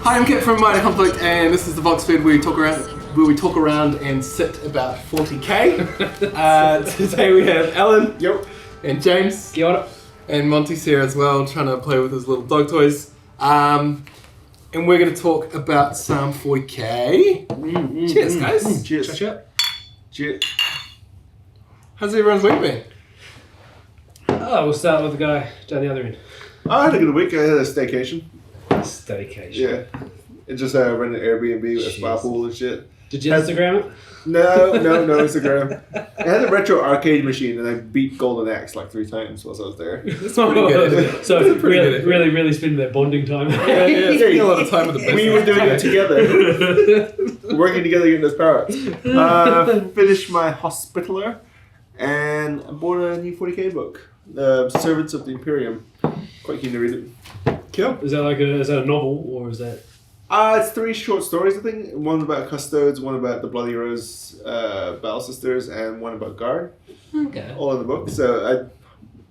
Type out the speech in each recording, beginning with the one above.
Hi, I'm Kit from Minor Conflict, and this is the Vox-Feed where we talk around and sit about 40k. Today we have Alan, and James, and Monty's here as well, trying to play with his little dog toys. And we're going to talk about some 40k. Cheers, guys. Cheers. Cheers. How's everyone's week been? Oh, we'll start with the guy down the other end. I had a good week. I had a staycation. Staycation. Yeah. It just rented an Airbnb with a spa pool and shit. Did you Instagram it? No Instagram. I had a retro arcade machine and I beat Golden Axe like 3 times whilst I was there. That's pretty good. So really spending that bonding time. Yeah, spending a lot of time with the business. We were doing it together. Working together getting those power-ups. Finished my Hospitaler and I bought a new 40k book. Servants of the Imperium. Quite keen to read it. Cool. Is that a novel or is that? It's 3 short stories, I think. One about Custodes, one about the Bloody Rose Battle Sisters, and one about Guard. Okay. All in the book. So I'm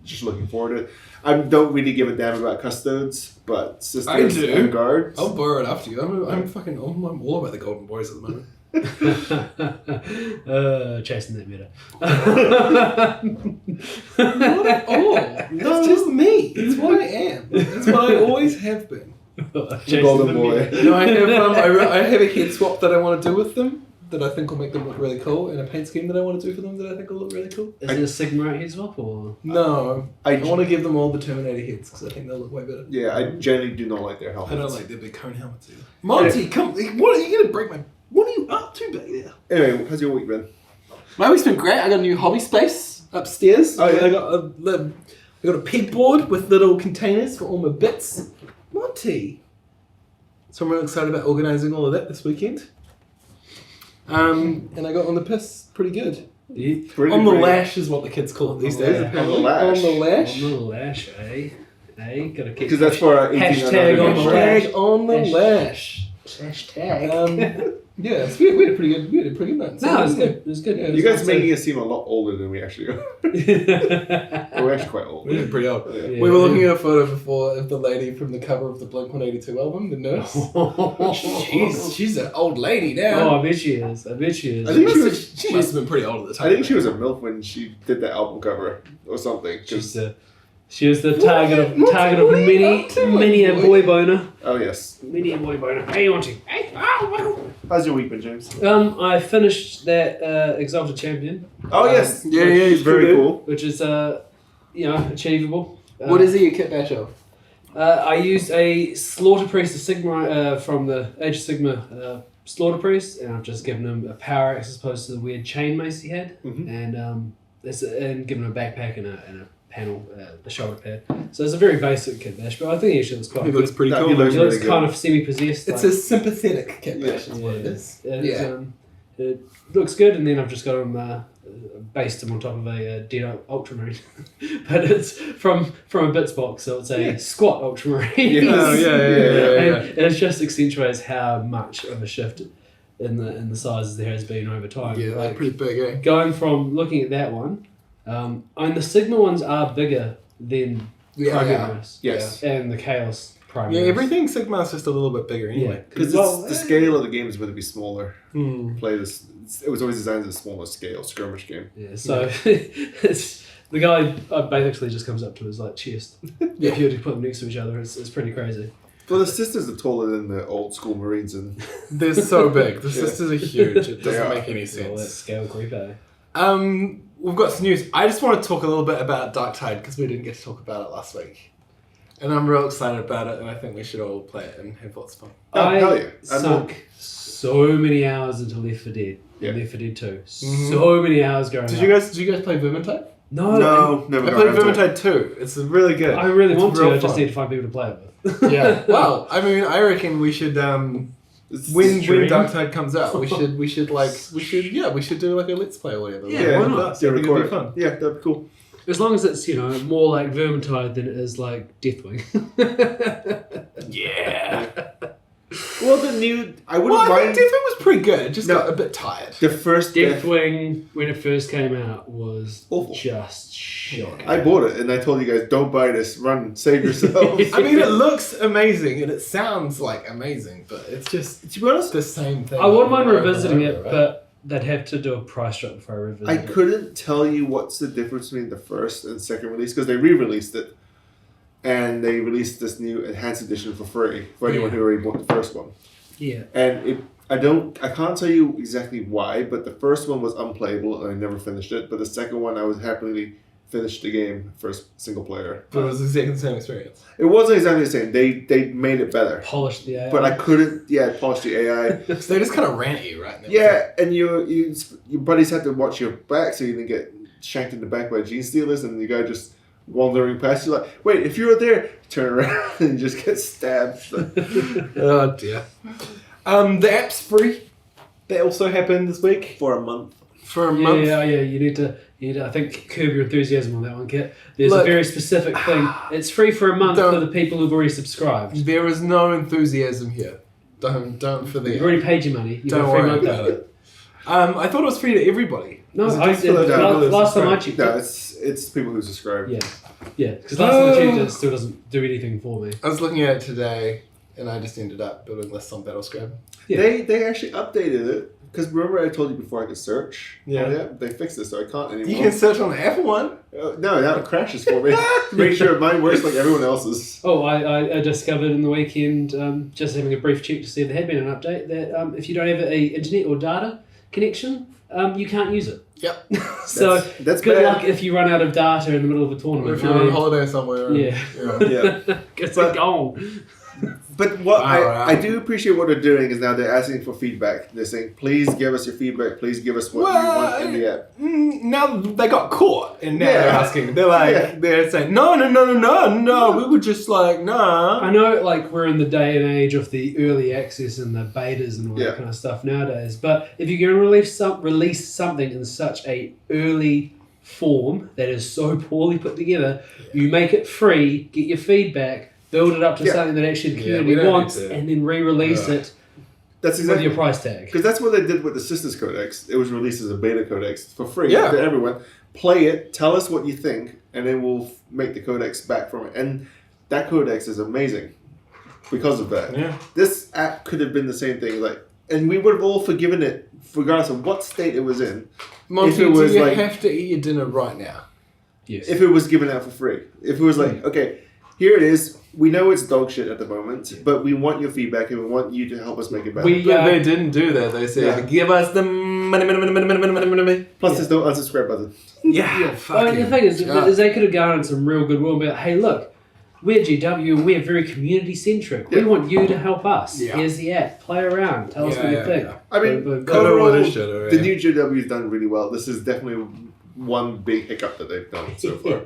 just looking forward to it. I don't really give a damn about Custodes, but Sisters and Guards. I'll borrow it after you. I'm all about the Golden Boys at the moment. Chasing that meta. Not at all. It's just me. It's what I am. It's what I always have been. The Golden Boy. No, I have a head swap that I want to do with them that I think will make them look really cool, and a paint scheme that I want to do for them that I think will look really cool. Is it a Sigma head swap or? No, I want to give them all the Terminator heads because I think they'll look way better. Yeah, I generally do not like their helmets. I don't like their big cone helmets either. Monty, come! What are you gonna break my? What are you up to back there? Anyway, how's your week been? My week's been great. I got a new hobby space upstairs. Oh, yeah. I got a pegboard with little containers for all my bits. Monty. So I'm really excited about organising all of that this weekend. And I got on the piss pretty good. Yeah. On the lash is what the kids call it these days. Yeah. Apparently. On the lash. On the lash. On the lash, eh? Gotta keep. Because that's for our 18 Hashtag on the lash. Hashtag on the lash. Hashtag. Yeah, so we had a pretty good night. So No, it was good. It was good. Yeah, You guys making us seem a lot older than we actually are. We're actually quite old. We're pretty old. Yeah. We were looking at a photo before of the lady from the cover of the Blink-182 album, the nurse. she's an old lady now. Oh, I bet she is. I think She must have been pretty old at the time. I think she was a MILF when she did that album cover or something. She was the target of many a boy boner. Oh yes. Many a boy boner. Hey, Auntie. Hey, How's your week been, James? I finished that Exalted Champion. Oh yes. Yeah, he's very pretty cool. Which is achievable. What is he a kit bash of? I used a Slaughter Priest of Sigma from the Age of Sigma Slaughter Priest, and I've just given him a power axe as opposed to the weird chain mace he had, and given him a backpack and a panel, the shoulder pad. So it's a very basic kit bash, but I think actually looks quite He good. looks pretty cool. He looks He really looks good. kind of semi-possessed. It's a sympathetic kit bash is Yeah. what it is. It looks good, and then I've just got him based him on top of a dead Ultramarine, but it's from a bits box, so it's a squat Ultramarine. And it just accentuates how much of a shift in the sizes there has been over time. Yeah, like pretty big, eh? Going from looking at that one, and the Sigma ones are bigger than Primaris. Yes. And the Chaos Primaris. Yeah, everything Sigma's just a little bit bigger anyway. Because the scale of the game is going to be smaller. Hmm. It was always designed as a smaller scale, skirmish game. Yeah, so it's the guy basically just comes up to his chest. If you were to put them next to each other, it's pretty crazy. Well, the sisters are taller than the old school Marines, and They're so big. The sisters are huge. It They doesn't are. make any All that sense. scale creep, eh? We've got some news. I just want to talk a little bit about Darktide because we didn't get to talk about it last week. And I'm real excited about it, and I think we should all play it and have lots of fun. oh, hell yeah. I sunk so many hours into Left 4 Dead. Yeah. Left 4 Dead 2. So many hours going Did up. you guys play Vermintide? No, never I got played around to it. Vermintide 2. It's really good. I really It's want to, real I just fun. need to find people to play it with. Yeah. Well, I mean, I reckon we should when Stream? Darktide comes out, we should do like a let's play or whatever. Yeah, why not? I think it'd be fun. Yeah, that'd be cool. As long as it's, more like Vermintide than it is like Deathwing. Yeah. Well, the new... I wouldn't Well, I mind... think Deathwing was pretty good. It just No. got a bit tired. The first Deathwing, when it first came out, was Awful. just shocking. I bought it and I told you guys, don't buy this. Run, save yourselves. I mean, it looks amazing and it sounds like amazing, but it's just to be honest, the same thing. I wouldn't mind over and revisiting over, it, right? but they'd have to do a price drop before I revisit I it. couldn't tell you what's the difference between the first and second release because they re-released it. And they released this new enhanced edition for free for anyone who already bought the first one. Yeah. And I can't tell you exactly why, but the first one was unplayable and I never finished it. But the second one, I was happily finished the game first single player. But it was exactly the same experience. It wasn't exactly the same. They made it better. Polished the AI. But I couldn't, polish the AI. So they just kind of ran at you, right? Yeah, and your buddies had to watch your back so you didn't get shanked in the back by gene stealers, and the guy just wandering past you like, wait, if you're there, turn around and just get stabbed. Oh dear. The app's free. That also happened this week. For a month. For a month. Yeah, you need to, I think, curb your enthusiasm on that one, Kit. There's a Look, very specific thing. It's free for a month for the people who've already subscribed. There is no enthusiasm here. Don't for the. You've already paid your money. You've Don't got a free worry month. about it. I thought it was free to everybody. No, Was it I just for the did. people who Last time I subscribed? checked No, it. it's people who subscribe. Yeah. Because last time I checked it still doesn't do anything for me. I was looking at it today, and I just ended up building lists on Battlescribe. Yeah. They actually updated it. Because remember I told you before I could search? Yeah. They fixed it so I can't anymore. You can search on the Apple one. No, now it crashes for me. Make sure mine works like everyone else's. Oh, I discovered in the weekend, just having a brief check to see if there had been an update, that if you don't have an internet or data connection, you can't use it. Yep. So That's good bad. luck if you run out of data in the middle of a Or tournament. if you're on holiday somewhere. Yeah. Yeah. It's But- gone. But what Wow. I do appreciate what they're doing is now they're asking for feedback. They're saying, please give us your feedback. Please give us what you want in the app. Now they got caught, and now Yeah. they're asking. They're like, Yeah. they're saying, no. We were just like, nah. I know, like, we're in the day and age of the early access and the betas and all Yeah. that kind of stuff nowadays. But if you're going to release something in such a early form that is so poorly put together, you make it free, get your feedback, build it up to something that actually the Yeah, we community don't wants, need to- and then re-release it That's with exactly your price tag. because that's what they did with the Sisters Codex. It was released as a beta codex for free Yeah. to everyone. Play it, tell us what you think, and then we'll make the codex back from it. And that codex is amazing because of that. Yeah. This app could have been the same thing, and we would have all forgiven it regardless of what state it was in. Monty, If it was do you like- have to eat your dinner right now? Yes. If it was given out for free. If it was like, okay, here it is. We know it's dog shit at the moment, but we want your feedback and we want you to help us make it better. But they didn't do that. They said, give us the money. Plus, there's no unsubscribe button. Yeah. Well, the thing is they could have garnered some real goodwill and be like, hey, look, we're GW and we're very community-centric. Yeah. We want you to help us. Yeah. Here's the app. Play around. Tell us what you think. I mean, Boom, boom, Cover all overall, this shit already. the new GW's done really well. This is definitely one big hiccup that they've done so far.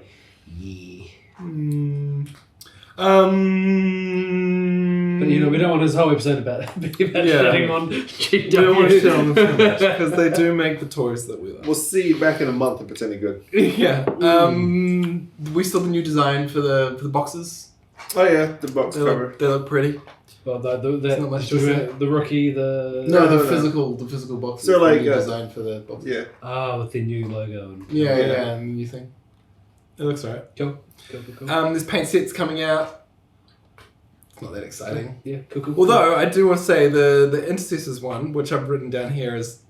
But we don't want this whole episode about shitting on GW. We don't want to shit on them too much because they do make the toys that we like. We'll see you back in a month if it's any good. Yeah. We saw the new design for the boxes. Oh yeah, the box They cover. look, they look pretty. Well, There's not much to the, say. the rookie, the No. The physical boxes. So, like, the new design for the boxes. Yeah. with the new logo and Yeah, Yeah. and the new thing. It looks alright. cool. There's paint sets coming out. It's not that exciting. Yeah, cool. Although I do want to say the Intercessors one, which I've written down here as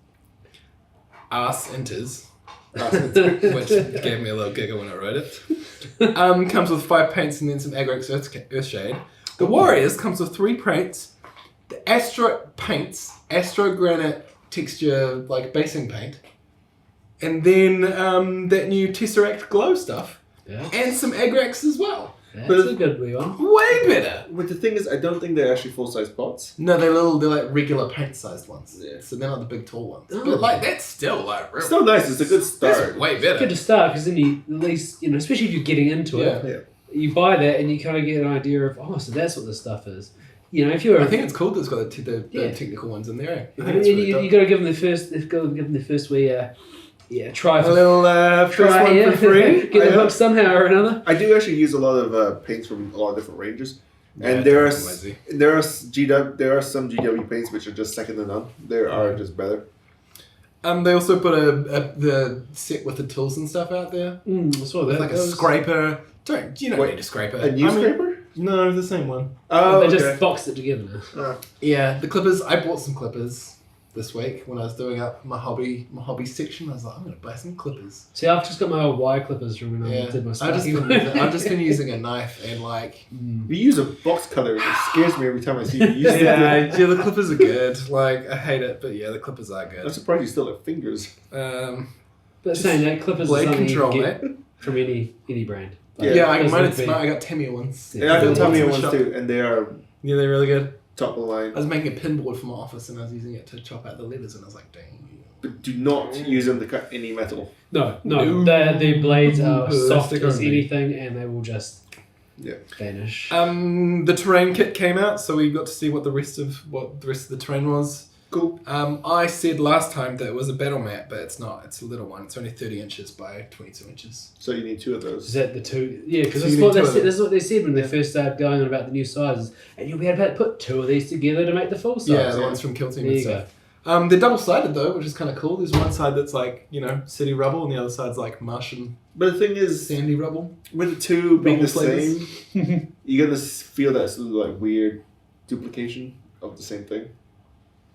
Arse Enters, which gave me a little giggle when I wrote it. Comes with 5 paints and then some Agrax Earthshade. The Warriors comes with 3 paints. The Astro Granite texture like basing paint. And then that new Tesseract glow stuff. Yeah. And some Agrax as well. That's But- a good wee one. Way better. But the thing is, I don't think they're actually full-size pots. No, they're like regular paint-sized ones. Yeah. So they're not the big tall ones. Oh. But like that's still like real. It's still nice. It's a good That's start. way better. Good to start because then you at least especially if you're getting into it, Yeah. you buy that and you kind of get an idea of so that's what this stuff is. If you're I think it's cool that it's got the Yeah. technical ones in there. I and think it's really dope. you got to give them the first wee try a for little first one yeah. for free. Get the hook somehow or another. I do actually use a lot of paints from a lot of different ranges. And there are some GW paints which are just second to none. They are just better. They also put the set with the tools and stuff out there. I saw that. Like a scraper. You don't need a scraper. A new scraper? No, the same one. Oh, they just boxed it together now. Yeah, the clippers. I bought some clippers this week when I was doing up my hobby section. I was like, I'm going to buy some clippers. See, I've just got my old wire clippers from when I did my sparking. I've just been using a knife and like... You use a box cutter. It scares me every time I see you use it. Yeah, the clippers are good. Like, I hate it, but yeah, the clippers are good. I'm surprised you still have fingers. But saying that, clippers are something you can get from any brand. Like, I got Tamiya ones. Yeah, I got Tamiya ones too, and they are... Yeah, they're really good. Top of the line. I was making a pinboard for my office and I was using it to chop out the levers and I was like, dang. But do not use them to cut any metal. No. Their blades are soft as anything and they will just vanish. The terrain kit came out, so we got to see what the rest of the terrain was. Cool. I said last time that it was a battle map, but it's not. It's a little one. It's only 30 inches by 22 inches. So you need two of those. Is that the two? Yeah, because that's what they said when they first started going on about the new sizes. And you'll be able to put two of these together to make the full size. Yeah, the ones from Kill Team and stuff. They're double-sided though, which is kind of cool. There's one side that's like, city rubble, and the other side's like Martian. But the thing is, sandy rubble. With the two being the flavors. same, you're gonna feel that sort of like weird duplication of the same thing.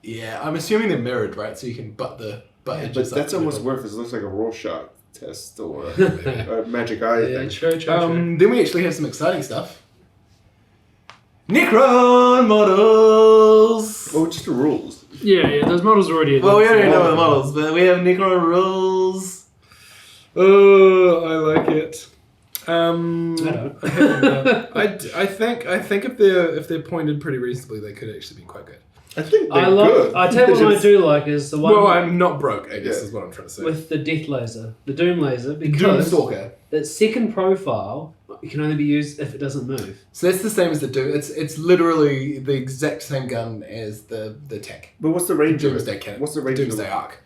Yeah, I'm assuming they're mirrored, right? So you can butt edges. But that's almost worthless. It looks like a Rorschach test or a magic eye thing. True. Then we actually have some exciting stuff. Necron models! Oh, just the rules. Yeah, those models are already... Well, we already know the models, but we have Necron rules. Oh, I like it. I don't. I think if they're pointed pretty reasonably, they could actually be quite good. I think they're good. I tell you what I do like is the one... Well, I'm not broke, I guess is what I'm trying to say. With the death laser, the doom laser, Doom because Stalker. that second profile can only be used if it doesn't move. So that's the same as the Doom. It's literally the exact same gun as the tank. But what's the range of Doomsday it? cannon. What's the range Doomsday arc?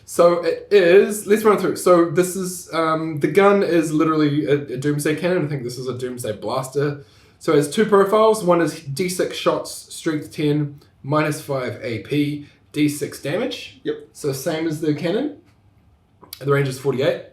So it is... Let's run through. So this is... the gun is literally a Doomsday cannon. I think this is a Doomsday blaster. So it has two profiles. One is D6 shots, strength 10... -5 AP, D6 damage. Yep. So same as the cannon. The range is 48.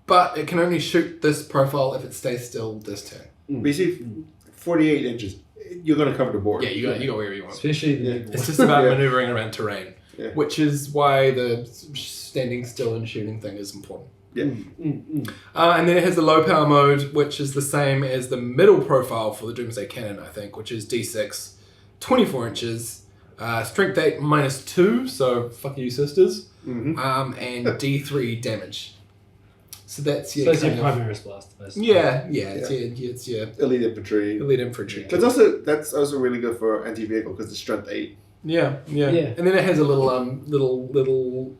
But it can only shoot this profile if it stays still this turn. But you see, 48 inches, you're going to cover the board. Yeah, you go wherever you want. Especially It's just about maneuvering around terrain. Yeah. Which is why the standing still and shooting thing is important. Yeah. And then it has the low power mode, which is the same as the middle profile for the Doomsday Cannon, I think, which is D6, 24 inches, strength 8 -2, so fuck you sisters, and D3 damage. So that's your Primaris blast, basically. It's your Elite infantry. That's also really good for anti-vehicle because it's strength 8. Yeah. And then it has a little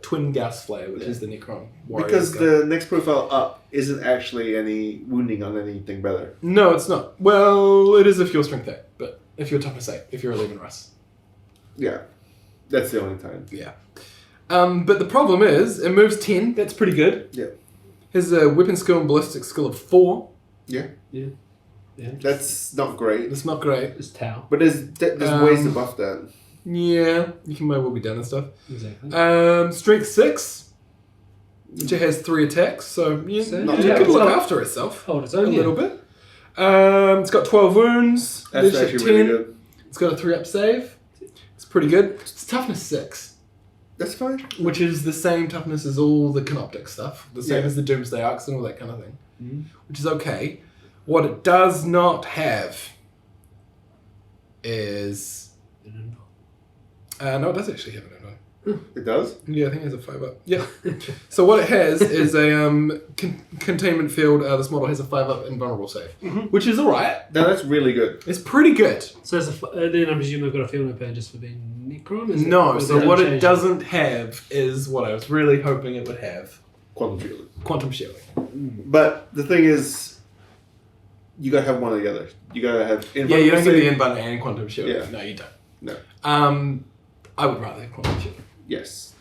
twin gas flare, which is the Necron warrior. Because the next profile up isn't actually any wounding on anything better. No, it's not. Well, it is if you're strength 8, but if you're toughness 8, if you're 11 Russ. Yeah, that's the only time. Yeah. But the problem is, it moves 10. That's pretty good. Yeah. Has a weapon skill and ballistic skill of 4. Yeah. Yeah. That's not great. It's not great. It's Tau. But there's ways to buff that. Yeah, you can well be done and stuff. Exactly. Strength 6, which it has 3 attacks, so it could look after itself Hold its own, a little bit. It's got 12 wounds. That's leadership actually really good. It's got a 3-up save. It's pretty good. It's toughness 6. That's fine. Which is the same toughness as all the Canoptic stuff. The same as the Doomsday Arcs and all that kind of thing. Which is okay. What it does not have is... no, it does actually have an invuln. It does? Yeah, I think it has a 5-up. Yeah. So what it has is a containment field. This model has a 5-up invulnerable save. Which is alright. No, that's really good. It's pretty good. So then I presume they've got a field note just for being Necron? No, so what it doesn't have is what I was really hoping it would have. Quantum shielding. But the thing is, you gotta have one or the other. You gotta have... you don't get the invuln and quantum shielding. Yeah. No, you don't. No. I would rather have quantum shielding. Yes.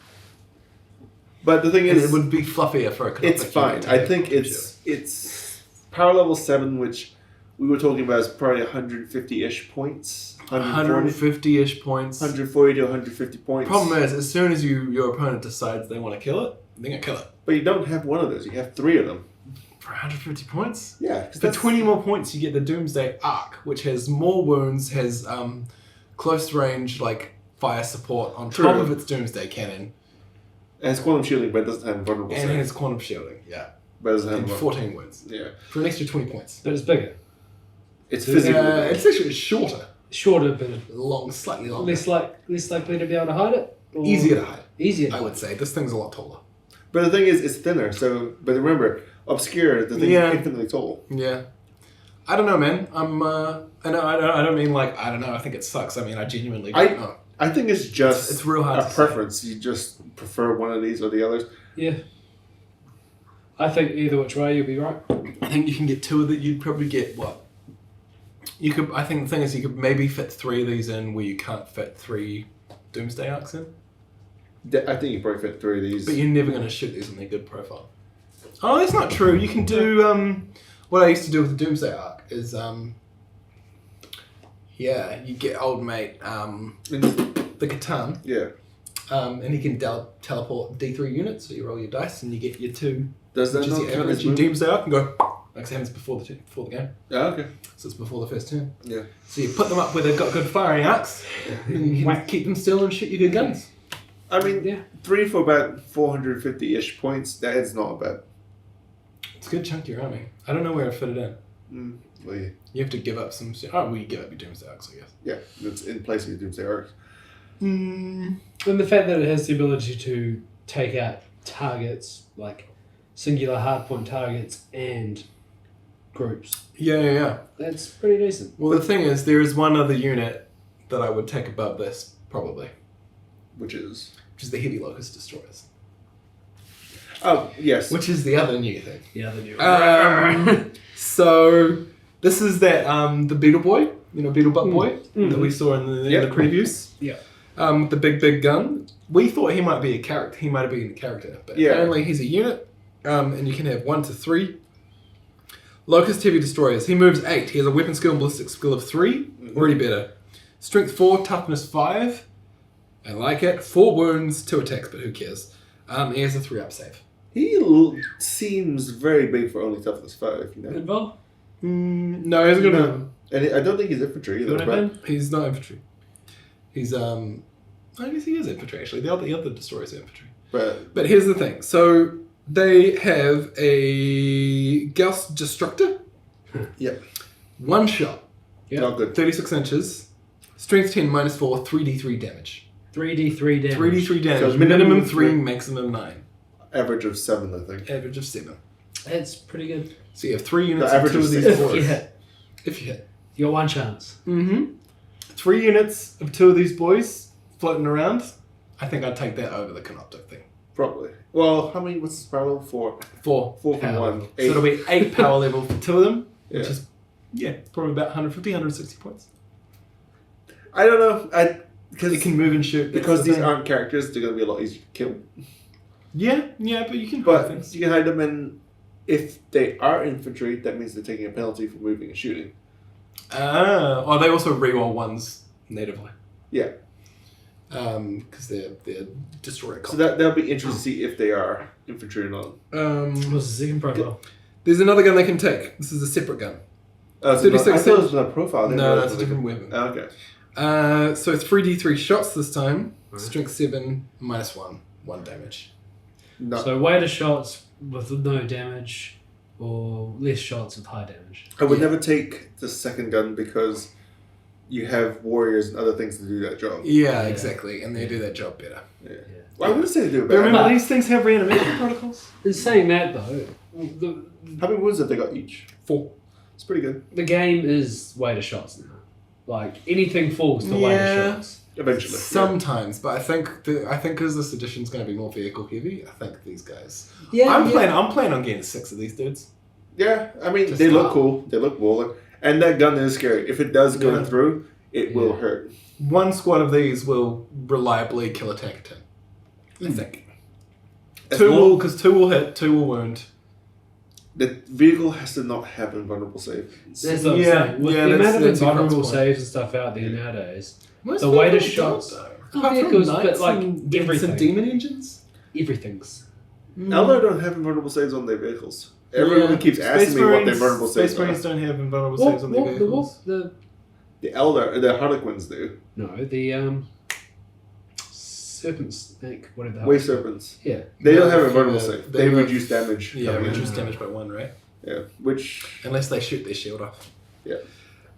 But the thing is... it would be fluffier for a Canoptic. It's fine. I think it's power level 7, which we were talking about is probably 150-ish points. 150-ish points. 140 to 150 points. Problem is, as soon as your opponent decides they want to kill it, they're going to kill it. But you don't have one of those. You have 3 of them. For 150 points? Yeah. For 20 more points, you get the Doomsday Arc, which has more wounds, has close range, like, fire support on top of its Doomsday Cannon. It has quantum shielding, but it doesn't have vulnerable And save. it has quantum shielding, yeah. But it doesn't have And 14 wounds. Yeah. For an extra 20 points. But it's bigger. It's physical. It's actually shorter. Shorter, but Slightly longer. less likely to be able to hide it. Or Easier to hide. Easier. I would say. This thing's a lot taller. But the thing is, it's thinner. So, but remember, obscure, the thing's infinitely tall. Yeah. I don't know, man. I don't mean like, I don't know, I think it sucks. I mean, I genuinely don't know. I think it's just it's real hard a to preference. You just prefer one of these or the others. Yeah. I think either which way you'll be right. I think you can get 2 of that. You'd probably get what? You could. I think the thing is, you could maybe fit 3 of these in where you can't fit 3 Doomsday Arcs in. I think you probably fit 3 of these. But you're never going to shoot these on their good profile. Oh, that's not true. You can do what I used to do with the Doomsday Arc is you get old mate the Catan. Yeah. And he can teleport D3 units, so you roll your dice and you get your 2. Does that which is not your count average as your movement? Doomsday Arc and go. Like it happens before the game. Oh, okay. So it's before the first turn. Yeah. So you put them up where they've got good firing arcs, and you can keep them still and shoot your good guns. I mean, 3 for about 450-ish points. That is not bad. It's a good chunk of your army. I don't know where to fit it in. Well, yeah. You have to give up some. Oh, well, you give up your Doomsday Arcs, I guess. Yeah, it's in place of your Doomsday Arcs. And the fact that it has the ability to take out targets, like singular hardpoint targets and groups. Yeah. That's pretty decent. Well, the thing is, there is one other unit that I would take above this, probably. Which is the Heavy Locust Destroyers. Oh, yes. Which is the other new thing. Yeah, the new So, this is that, the Beetle Boy, Beetlebutt Boy, that we saw in the previews. Yeah. The big gun. We thought he might be a character. He might have been a character, but apparently he's a unit. And you can have 1 to 3. Locust Heavy Destroyers. He moves 8. He has a weapon skill and ballistic skill of 3. Already better. Strength 4, toughness 5. I like it. 4 wounds, 2 attacks, but who cares? He has a 3-up save. He seems very big for only toughness 5, you know? Involved? No, he's gonna. No. And I don't think he's infantry either. But He's not infantry. He's I guess he is infantry actually. The other destroyers are infantry. But here's the thing. So they have a Gauss Destructor. Yep. 1 shot. Yeah. Not good. 36 inches. Strength 10 minus 4. 3d3 damage. 3d3 damage. 3d3 damage. So minimum 3, maximum 9. Average of 7, I think. Average of 7. That's pretty good. So you have 3 units The of average 2 of is these 6. boys. If you hit. If you hit. You got 1 chance. 3 units of 2 of these boys floating around. I think I'd take that over the Canoptic thing. Probably. Well, how many? What's this power level? 4. 4. 4 from Power 1. level. So it'll be 8 power level for 2 of them, which Yeah. is, probably about 150, 160 points. I don't know. Because It can move and shoot. because that's the these thing. aren't characters, they're going to be a lot easier to kill. Yeah, but you can hide But things. you can hide them, and if they are infantry, that means they're taking a penalty for moving and shooting. They also reroll 1s natively. Yeah. Because they're destroyer So that'll be interesting to see if they are infantry or not. What's the second profile? There's another gun they can take. This is a separate gun. Oh, so 36 I thought it was a profile. I didn't No, realize that's a it was different weapon. Oh, okay. So 3d3 shots this time. Right. Strength 7, minus 1. 1 damage. No. So wider shots with no damage or less shots with high damage. I would Yeah. never take the second gun because you have warriors and other things to do that job. Yeah, exactly. And they do that job better. Yeah. Well, I wouldn't say they do it But better. remember, But- these things have reanimation protocols. In saying that though, How many wounds have they got each? 4. It's pretty good. the game is wider shots now. Like anything falls to Yeah. wider shots. Eventually. Sometimes, but I think because this edition's going to be more vehicle heavy, I think these guys. Yeah, I'm planning on getting 6 of these dudes. Yeah, I mean, To they look start. cool. They look baller. And that gun is scary. If it does go Yeah. through, it will hurt. 1 squad of these will reliably kill a tank I think. As 2 long- will, because 2 will hit, 2 will wound. The vehicle has to not have invulnerable save. That's what I'm saying. With the amount of that's a invulnerable cross point. saves and stuff out there nowadays, Most the way the vehicles shots, don't, though. the Apart from vehicles, but knights like and everything, some demon engines. everything's. Eldar don't have invulnerable saves on their vehicles. Everyone keeps asking me what their invulnerable saves Space Marines are. don't have invulnerable saves on their vehicles. The The Harlequins do. serpent snake, whatever the hell. Wave Serpents. Yeah. They don't No, have for invulnerable the- save. they They have- reduce damage. Yeah, coming in. reduce damage by 1, right? Yeah, which... Unless they shoot their shield off. Yeah.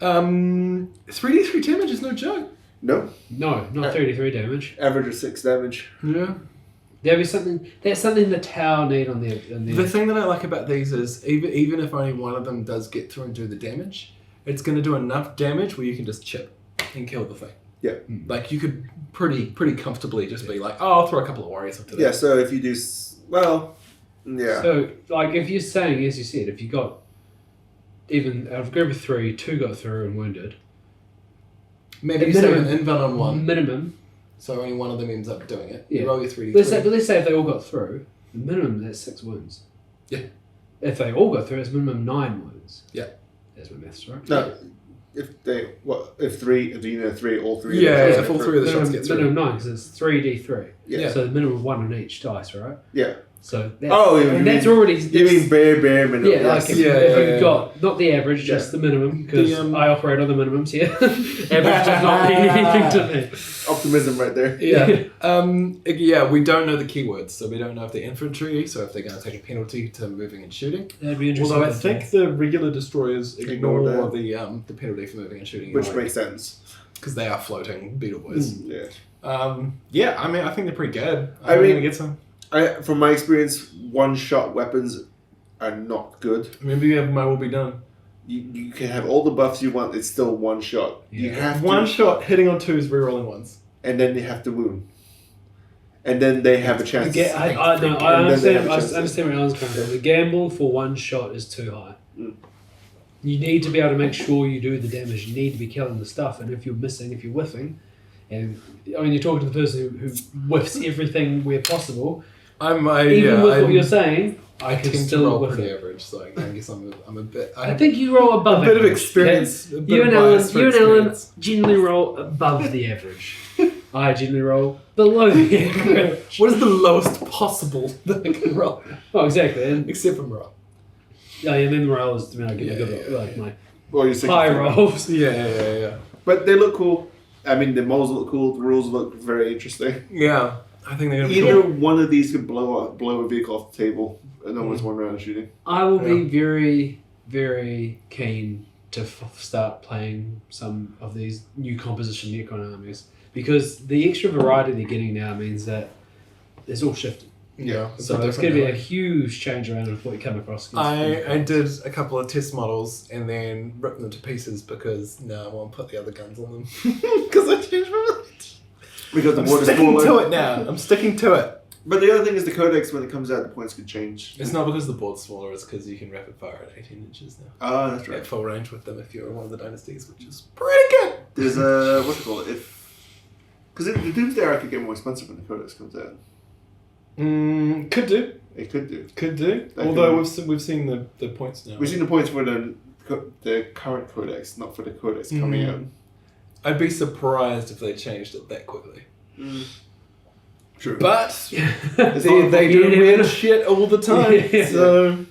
3d3 damage is no joke. No. No, not 33 damage. Average of 6 damage. Yeah. There'll be something. That's something the Tau need on their. The thing that I like about these is even if only one of them does get through and do the damage, it's going to do enough damage where you can just chip and kill the thing. Yeah. Like you could pretty comfortably just be like, oh, I'll throw a couple of warriors into that. Yeah, so if you do... Well, yeah. So, like, if you're saying, as you said, if you got even out of a group of 3, 2 got through and wounded. Maybe you The save an minimum- invuln on one, Minimum. so only one of them ends up doing it. Yeah. You roll your 3d3. Let's say if they all got through, the minimum that's 6 wounds. Yeah. If they all got through, it's minimum 9 wounds. Yeah. That's my maths, right? No, if they... What? If 3... If you know 3, all 3... Yeah, of them if get all through. 3 of the shots get through. Minimum 9, because it's 3d3. Yeah. So the minimum of 1 on each dice, right? Yeah. So that's, Oh, you and mean- that's already... You mean bare minimum. Yeah, yes. like if, Yeah, if yeah, you've yeah. got, not the average, Yeah. just the minimum, because The, I operate on the minimums here. Average does not mean anything to me. Optimism right there. Yeah. We don't know the keywords, so we don't know if they're infantry, so if they're going to take a penalty to moving and shooting. That'd be interesting. Although I think the regular destroyers ignore Ignore the penalty for moving and shooting. Which makes sense. because they are floating beetle boys. Yeah. Yeah, I mean, I think they're pretty good. I I'm mean- gonna get some. From my experience, one-shot weapons are not good. Maybe my will be done. You can have all the buffs you want, it's still one shot. You Yeah. have One to, shot hitting on twos, rerolling ones. and then you have to wound. And then they have a chance. I And then they understand. have a I chance to- understand where Alan's coming from. The gamble for one shot is too high. Mm. You need to be able to make sure you do the damage. You need to be killing the stuff. And if you're missing, if you're whiffing, and I mean, you're talking to the person who whiffs everything where possible. Even with what you're saying, I can tend to still roll whiff pretty it. average, so I guess I'm a bit. I think you roll above a bit of average. experience. A bit You of and Alan, bias for you and Alan experience. generally roll above the average. I generally roll below the average. What is the lowest possible that I can roll? Oh, exactly. And Except for morale. yeah, and then the morale is I give Yeah, good, yeah, like my Well, you're high rolls. Yeah. But they look cool. I mean, the models look cool. The rules look very interesting. Yeah, I think they're gonna be Either cool. one of these could blow a vehicle off the table, and almost one round of shooting. I will Yeah. be very, very keen to start playing some of these new composition Necron armies because the extra variety they're getting now means that it's all shifted. Yeah, So it's going to be a huge change around of what you come across. I did a couple of test models and then ripped them to pieces because now I want to put the other guns on them because I changed my mind. Because the I'm board is sticking smaller. to it now. I'm sticking to it. But the other thing is the codex, when it comes out, the points could change. It's not because the board's smaller, it's because you can rapid fire at 18 inches now. Ah, that's At right. full range with them if you're one of the dynasties, which is pretty good. There's a, what's it called? Because the Doomsday Arc could get more expensive when the codex comes out. Could do. It could do. Could do. That Although could we've seen the points now. We've seen the points for the current codex, not for the codex coming out. I'd be surprised if they changed it that quickly. True. But It's they not- do weird shit all the time. Yeah. So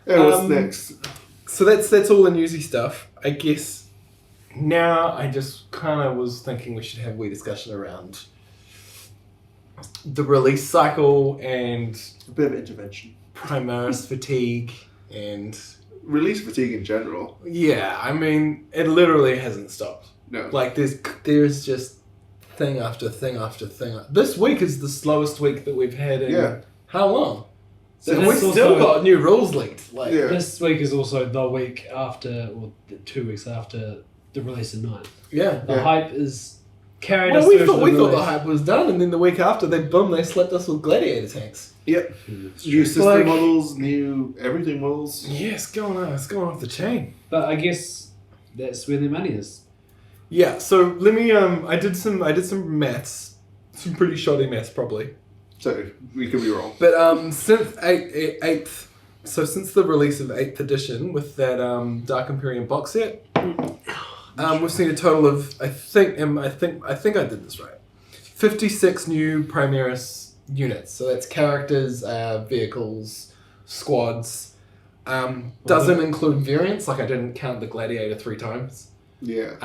Yeah, what's Um, next? so that's all the newsy stuff. I guess now I just kind of was thinking we should have a wee discussion around the release cycle and A bit of intervention. Primaris fatigue and Release fatigue in general. yeah, I mean it literally hasn't stopped. No. Like there's just thing after thing after thing. This week is the slowest week that we've had in Yeah. how long? So And that's we still also- got new rules leaked. Like Yeah. This week is also the week after, or the 2 weeks after the release of 9th. yeah. The Yeah. hype is carried Well, us we through thought to the release. hype was done, and then the week after, they slapped us with gladiator tanks. Yep. It's New true. system Like- models, new everything models. Yeah, it's going off the chain. But I guess that's where the money is. Yeah, so let me I did some maths, some pretty shoddy maths probably. So we could be wrong. But synth 8th So since the release of 8th edition with that Dark Imperium box set, we've seen a total of I think I did this right. 56 new Primaris units. So that's characters, vehicles, squads. Doesn't include variants. Like I didn't count the Gladiator 3 times. Yeah.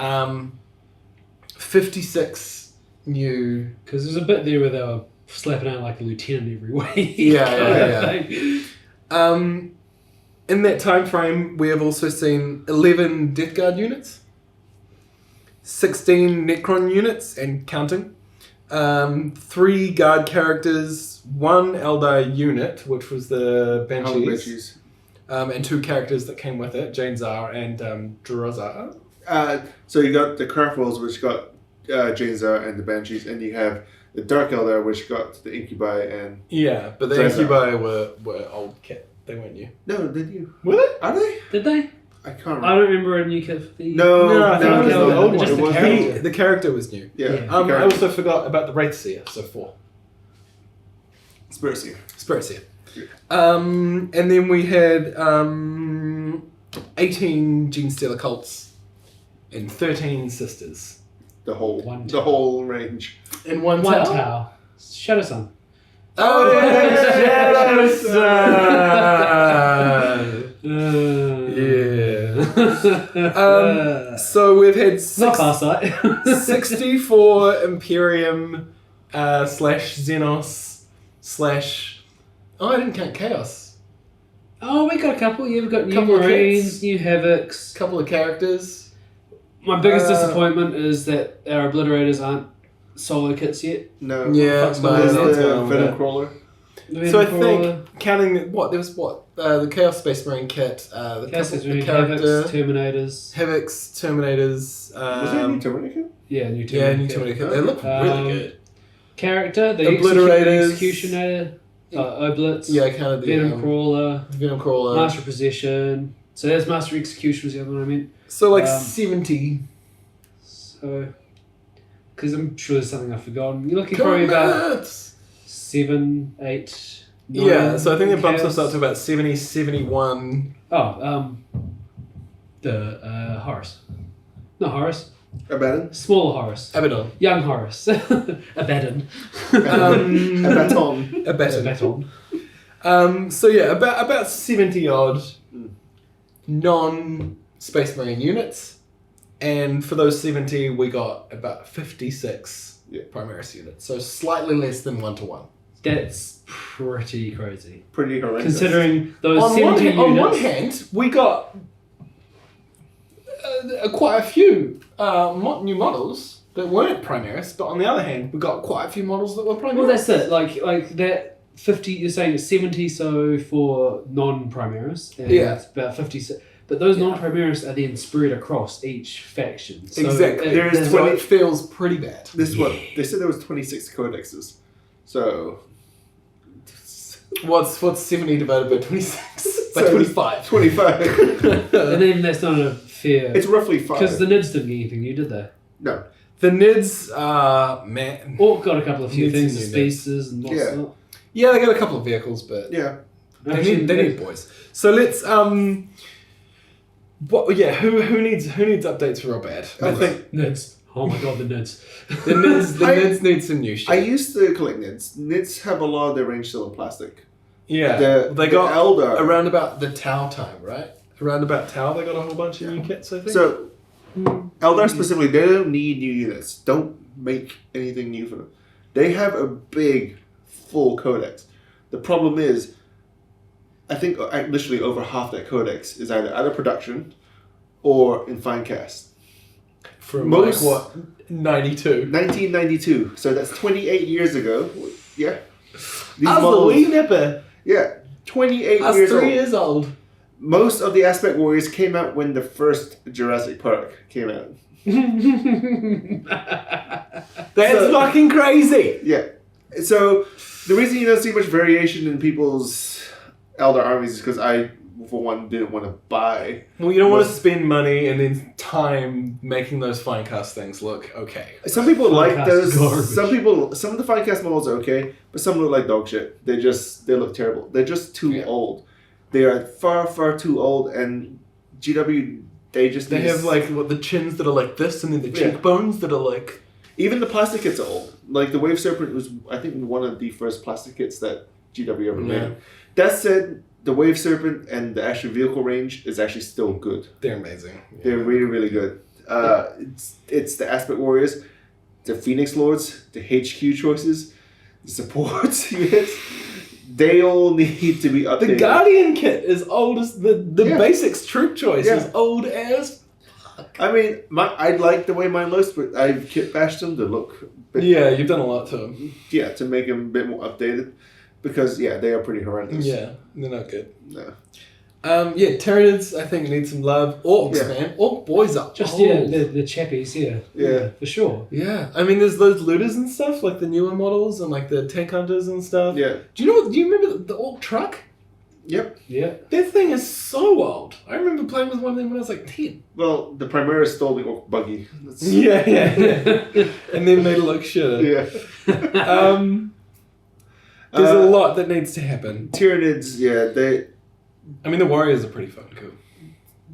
56 new. Because there's a bit there where they were slapping out like a lieutenant every week. Yeah. In that time frame, we have also seen 11 Death Guard units, 16 Necron units and counting, 3 Guard characters, 1 Eldar unit, which was the Banshees, and 2 characters that came with it, Jane Zar and Drozar. So you got the Carfools, which got Jane Zar and the Banshees, and you have the Dark Eldar, which got the Incubi and... Yeah, but the Incubi were old kit. They weren't new. No, they're new. Were they? Are they? Did they? I can't remember. I don't remember a new kit for the... No, I think it was the old one. just the It was character. the character was new. Yeah. I also forgot about the Wraithseer, so 4. Spirit Seer. And then we had 18 Genestealer cults and 13 sisters. The whole range. In one White tower? Tower. Shadow Sun. Oh, yeah! Yeah. So we've had Not Farsight. 64 Imperium / Xenos / I didn't count Chaos. Oh, we got a couple. Yeah, we've got new Couple of Marines, kits. new Havocs. Couple of characters. My biggest disappointment is that our Obliterators aren't solo kits yet. No. Yeah, There's but the Venom Crawler. so I think counting the Chaos Space Marine kit, the Chaos couple- Marine, the character, Havocs, Terminators. Terminators. Was there a new Terminator? Yeah, new Terminator. Yeah, new Terminator kit. They look really good. Character, the Obliterators. Executioner, Oblits. Yeah, I counted the Venom Crawler, Venom Crawler. Master of Possession. So there's Master of Execution was the other one I meant. So like 70. So, because I'm sure there's something I've forgotten. You're looking probably about 7, 8, 9. Yeah, so I think it bumps us Chaos. up to about 70, 71. Oh, the Horus. Not Horus. Abaddon? Smaller Horus. Abaddon. Young Horus. Abaddon. Abaddon. Abaddon. So yeah, about 70 odd non-Space Marine units. And for those 70, we got about 56 Primaris units. So slightly less than 1-to-1. That's pretty crazy. Pretty horrendous. Considering those On 70 units. on one hand, we got quite a few new models that weren't Primaris, but on the other hand, we got quite a few models that were Primaris. Well, that's it. Like that 50, you're saying it's 70 so for non-Primaris. And Yeah. it's about 50. But those non-Primaris are then spread across each faction. So Exactly. there is So it feels pretty bad. This is what they said there was 26 codexes. So What's 70 divided by 26? By So 25. 25. And then that's not a fair... It's roughly 5. Because the Nids didn't get anything new, did they? No. The Nids are man. Orc got a couple of few Nids things, and the new Nids. species and what's Yeah. not. Yeah, they got a couple of vehicles, but Yeah. they need boys. So let's who needs updates real bad? I think Nids. Oh my god, the Nids. the Nids need some new shit. I used to collect Nids. Nids have a lot of their range still in plastic. Yeah, they got Eldar. around about the Tau time, right? Around about Tau, they got a whole bunch of new kits, I think. So, Eldar specifically, they don't need new units. Don't make anything new for them. They have a big, full codex. The problem is, I think literally over half that codex is either out of production or in fine cast. From most- like what 92. 1992, so that's 28 years ago. Yeah. These As models- we never. Yeah, 28 As years 3 old. years old. Most of the Aspect Warriors came out when the first Jurassic Park came out. That's So- fucking crazy. Yeah. So the reason you don't see much variation in people's Eldar armies is because I, for one, didn't want to buy. Well, you don't want to spend money and then time making those fine cast things look okay. Some people like Finecast those. garbage. Some of the Finecast models are okay, but some look like dog shit. They look terrible. They're just too old. They are far too old, and GW they have like what the chins that are like this, and then the cheekbones that are like. Even the plastic kits are old. Like the Wave Serpent was, I think, one of the first plastic kits that GW ever made. That said, the Wave Serpent and the Astral Vehicle range is actually still good. They're amazing. Yeah. They're really, really good. It's the Aspect Warriors, the Phoenix Lords, the HQ choices, the support units. They all need to be updated. The Guardian kit is old as the basics troop choice is old as fuck. I mean, I like the way mine looks, but I've kit bashed them to look. You've done a lot to them. Yeah, to make them a bit more updated, because they are pretty horrendous. Yeah, they're not good. No. Tyranids I think need some love. Orcs, man. Orc boys are just old. the chappies, yeah, for sure. Yeah, I mean, there's those looters and stuff, like the newer models and like the tank hunters and stuff. Yeah. Do you remember the Orc truck? Yep. Yeah. That thing is so old. I remember playing with one of them when I was like 10. Well, the Primaris stole the Orc buggy. Yeah. And then made it look shit. Yeah. There's a lot that needs to happen. Tyranids, I mean, the Warriors are pretty fucking cool.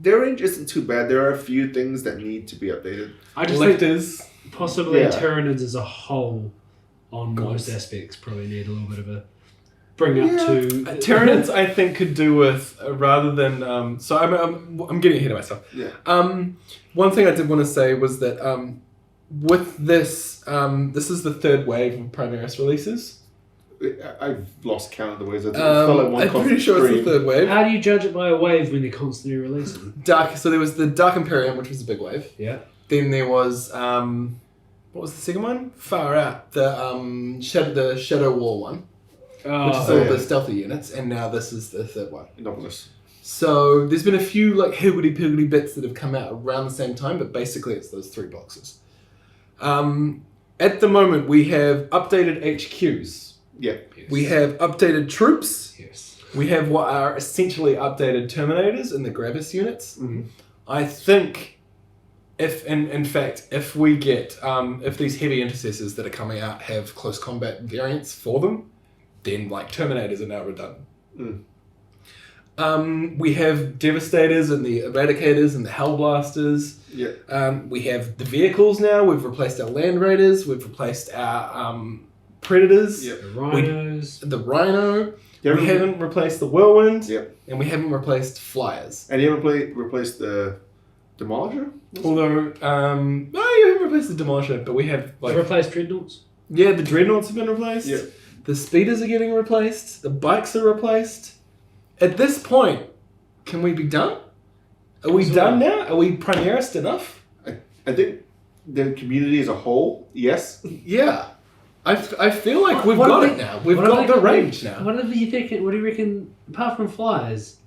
their range isn't too bad. There are a few things that need to be updated. I just Lictors. think possibly Tyranids as a whole, on most aspects, probably need a little bit of a bring up to. Tyranids, I think, could do with rather than. So I'm getting ahead of myself. Yeah. One thing I did want to say was that with this, this is the third wave of Primaris releases. I've lost count of the ways. I'm pretty sure it's the third wave. How do you judge it by a wave when they're constantly releasing? So there was the Dark Imperium, which was a big wave. Yeah. Then there was what was the second one? Far Out, the Shadow War one, which is all the stealthy units, and now this is the third one. Anomalous. So there's been a few like higgledy-piggledy bits that have come out around the same time, but basically it's those three boxes. At the moment, we have updated HQs. Yeah. Yes. We have updated troops. Yes. We have what are essentially updated Terminators and the Gravis units. Mm-hmm. I think if we get, if these heavy intercessors that are coming out have close combat variants for them, then like Terminators are now redundant. We have Devastators and the Eradicators and the Hellblasters. Yeah. We have the vehicles now. We've replaced our Land Raiders. We've replaced our Predators. Yeah. The Rhinos. The Rhino. Yeah, we haven't replaced the Whirlwind. Yep. And we haven't replaced Flyers. And you haven't replaced the Demolisher? Although, no, you haven't replaced the Demolisher, but we have like... replaced Dreadnoughts? Yeah, the Dreadnoughts have been replaced. Yeah. The Speeders are getting replaced. The Bikes are replaced. At this point, can we be done? Are we done now? Are we Primaris enough? I think the community as a whole, yes. Yeah. I feel like we've got it now. We've got the range now. What do you reckon, apart from Flyers,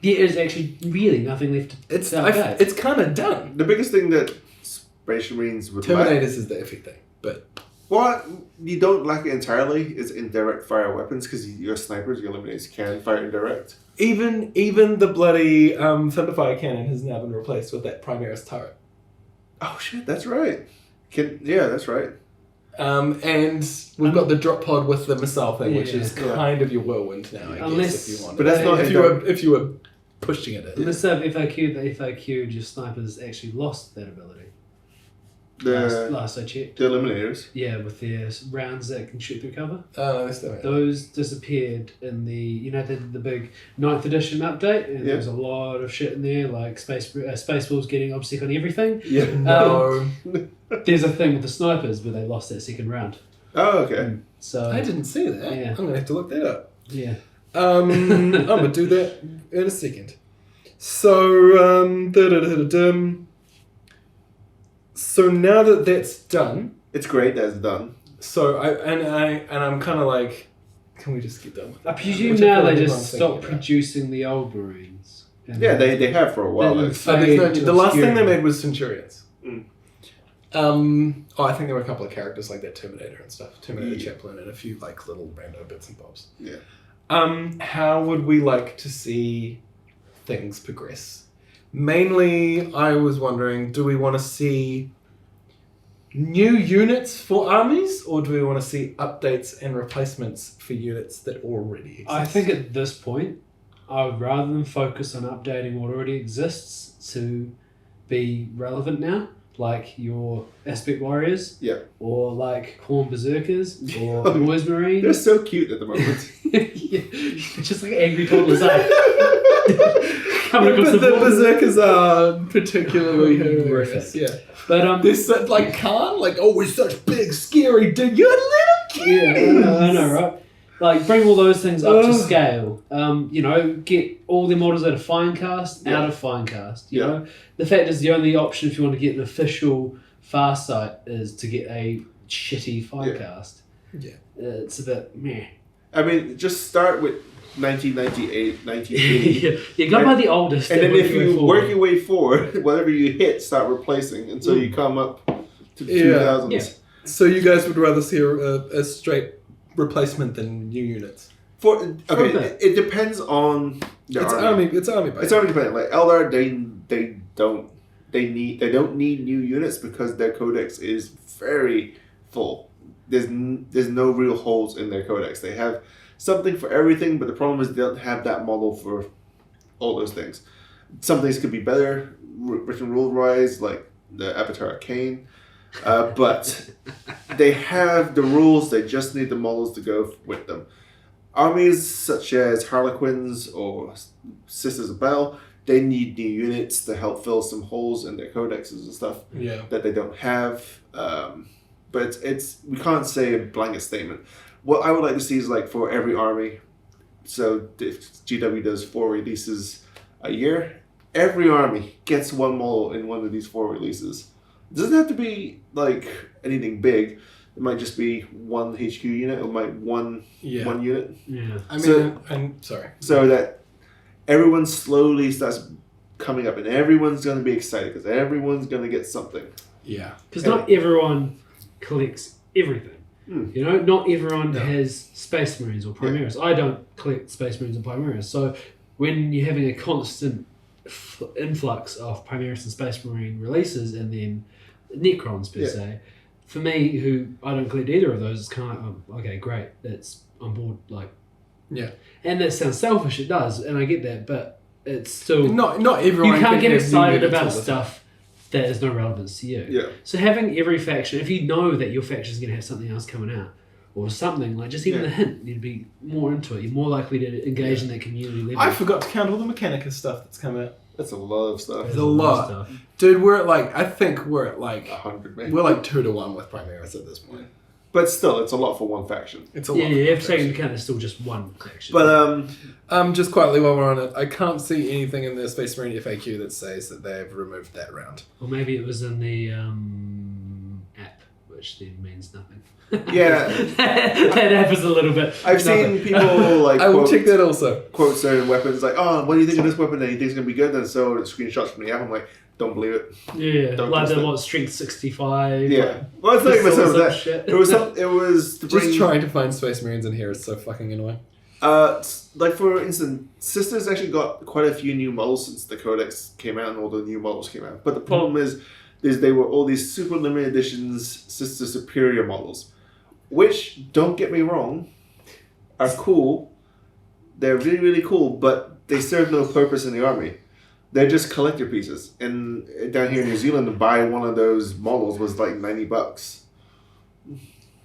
there is actually really nothing left to It's kind of done. The biggest thing that Space Marines would Terminators is the iffy thing, but... What you don't lack it entirely is indirect fire weapons, because your snipers, your eliminators can fire indirect. Even the bloody Thunderfire cannon has now been replaced with that Primaris turret. Oh shit, that's right. That's right. And we've got the drop pod with the missile thing, which is kind of your Whirlwind now, I guess, if you want. But that's not if you were pushing it. Unless they've FAQ'd, your snipers actually lost that ability. Last I checked. The eliminators. Yeah, with their rounds that can shoot through cover. Oh, those disappeared in the they did the big 9th edition update, and there's a lot of shit in there, like Space Wolves getting obsec on everything. Yeah. No. There's a thing with the snipers where they lost that second round. Oh, okay. So I didn't see that. Yeah. I'm gonna have to look that up. Yeah. I'm gonna do that in a second. So So now that that's done, it's great that it's done. So I'm kind of like, can we just get done with it? I presume now they just stopped producing the old Marines. Yeah, they have for a while. The last thing they made was Centurions. Mm. I think there were a couple of characters like that Terminator and stuff, Terminator Chaplain, and a few like little rando bits and bobs. Yeah. How would we like to see things progress? Mainly, I was wondering, do we want to see new units for armies, or do we want to see updates and replacements for units that already exist? I think at this point, I would rather than focus on updating what already exists to be relevant now, like your Aspect Warriors, or like Khorne Berserkers, or Noise Marines. They're so cute at the moment. Just like angry toddlers, coming across but the board. Berserkers are particularly horrific. Yeah. But they're such, like Khan, like, oh, we're such big, scary dude. You're a little kid. Yeah, I know, right? Like, bring all those things up to scale. You know, get all the models that are Finecast out of Finecast. You know, the fact is the only option if you want to get an official fast site is to get a shitty Finecast. Yeah. It's a bit meh. I mean, just start with 1998, 1980. You go by the oldest. And then if you work your way forward, whatever you hit, start replacing until you come up to the 2000s. Yeah. So you guys would rather see a straight replacement than new units? It depends on the army. It's army based. It's army dependent. Like Eldar, they don't need new units because their codex is very full. There's no real holes in their codex. They have something for everything, but the problem is they don't have that model for all those things. Some things could be better, written rule-wise, like the Avatar Arcane. But they have the rules, they just need the models to go with them. Armies such as Harlequins or Sisters of Bel, they need new units to help fill some holes in their codexes and stuff that they don't have. But it's we can't say a blanket statement. What I would like to see is like for every army, so if GW does 4 releases a year, every army gets one model in one of these 4 releases. It doesn't have to be like anything big. It might just be one HQ unit or one unit. Yeah. I mean, I'm sorry. So that everyone slowly starts coming up and everyone's going to be excited because everyone's going to get something. Yeah. Because not everyone collects everything. You know, not everyone has Space Marines or Primaris. I don't collect Space Marines and Primaris. So when you're having a constant influx of Primaris and Space Marine releases and then Necrons per se, for me, who I don't collect either of those, it's kind of like, okay, great, that's on board. Like, and that sounds selfish, it does, and I get that, but it's still not everyone. You can't get have excited new units about all the stuff that has no relevance to you. Yeah. So having every faction, if you know that your faction is going to have something else coming out, or something, like just even a hint, you'd be more into it. You're more likely to engage in that community level. I forgot to count all the Mechanicus stuff that's come out. That's a lot of stuff. There's a lot. Dude, I think we're at like 100 maybe. We're like 2 to 1 with Primaris at this point. But still, it's a lot for one faction. It's a lot. Yeah, you have to take into account there's still just one faction. But just quietly while we're on it, I can't see anything in the Space Marine FAQ that says that they've removed that round. Or maybe it was in the app, which then means nothing. Yeah. That app is a little bit. I've seen people like I will check that also. Quote certain weapons like, oh, what do you think of this weapon? And you think it's gonna be good? And so screenshots from the app. I'm like, don't believe it. Yeah, Don't like trust the it. Strength 65. Yeah. Like, Well, I thought myself some that. shit. It was to bring, Just trying to find Space Marines in here is so fucking annoying. like for instance, Sisters actually got quite a few new models since the Codex came out and all the new models came out. But the problem is they were all these super limited editions Sister Superior models, which, don't get me wrong, are cool. They're really, really cool, but they serve no purpose in the army. They're just collector pieces. And down here in New Zealand, to buy one of those models was like $90.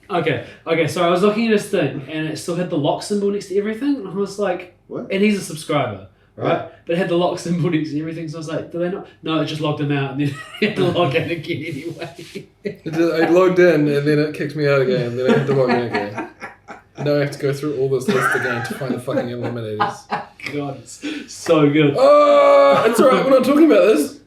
Okay, so I was looking at this thing, and it still had the lock symbol next to everything, and I was like, What? And he's a subscriber, right? But it had the lock symbol next to everything, so I was like, do they not? No, it just logged him out, and then I had to log in again anyway. I logged in and then it kicked me out again, and then I had to log in again. Now I have to go through all this list again to find the fucking eliminators. God, it's so good. Oh, it's alright, we're not talking about this.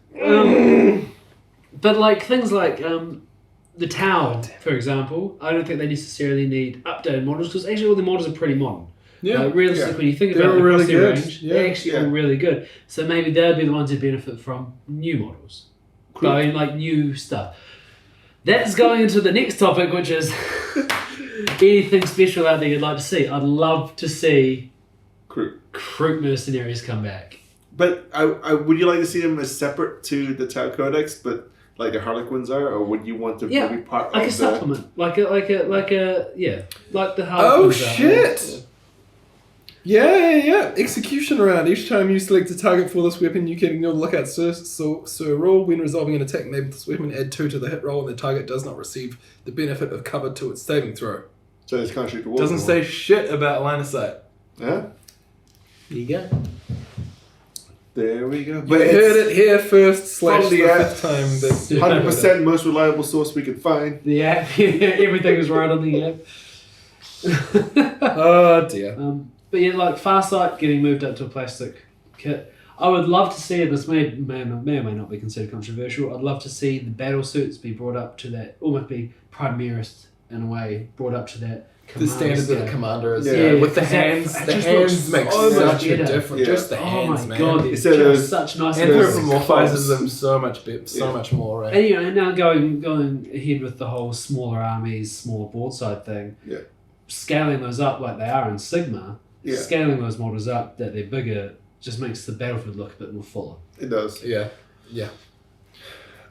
But like things like the tower, for example, I don't think they necessarily need updated models because actually all the models are pretty modern. Yeah. Like, realistically, when you think They're about the really crosshair good. range, Yeah. they're actually all really good. So maybe they'll be the ones who benefit from new models. Cool. Going like new stuff. That's going into the next topic, which is anything special out there you'd like to see. I'd love to see Kroot mercenaries come back. But I would you like to see them as separate to the Tau Codex, but like the Harlequins are, or would you want to be part like of a supplement, like the Harlequins. Oh shit! Yeah. Execution round. Each time you select a target for this weapon, you can ignore the lookout so roll. When resolving an attack made with this weapon, add 2 to the hit roll, and the target does not receive the benefit of cover to its saving throw. So it's kind of shoot the wall. Doesn't say shit about line of sight. Yeah. There you go. There we go. But you heard it here first / from the the app. 5th time. That 100% most reliable source we could find. The app, everything was right on the app. Oh dear. But yeah, like Farsight getting moved up to a plastic kit. I would love to see it. This may or may not be considered controversial. I'd love to see the battle suits be brought up to that, almost be Primarist in a way, brought up to that. The standard that the commander is. Yeah. With the hands. The hands make such a difference. Yeah. Just the hands, oh my man. god, they're Instead just of- such nice. Anthropomorphizes them so much more. Right? And you know, now going ahead with the whole smaller armies, smaller broadside thing. Yeah. Scaling those up like they are in Sigma. Yeah. Scaling those models up that they're bigger just makes the battlefield look a bit more fuller. It does. Yeah.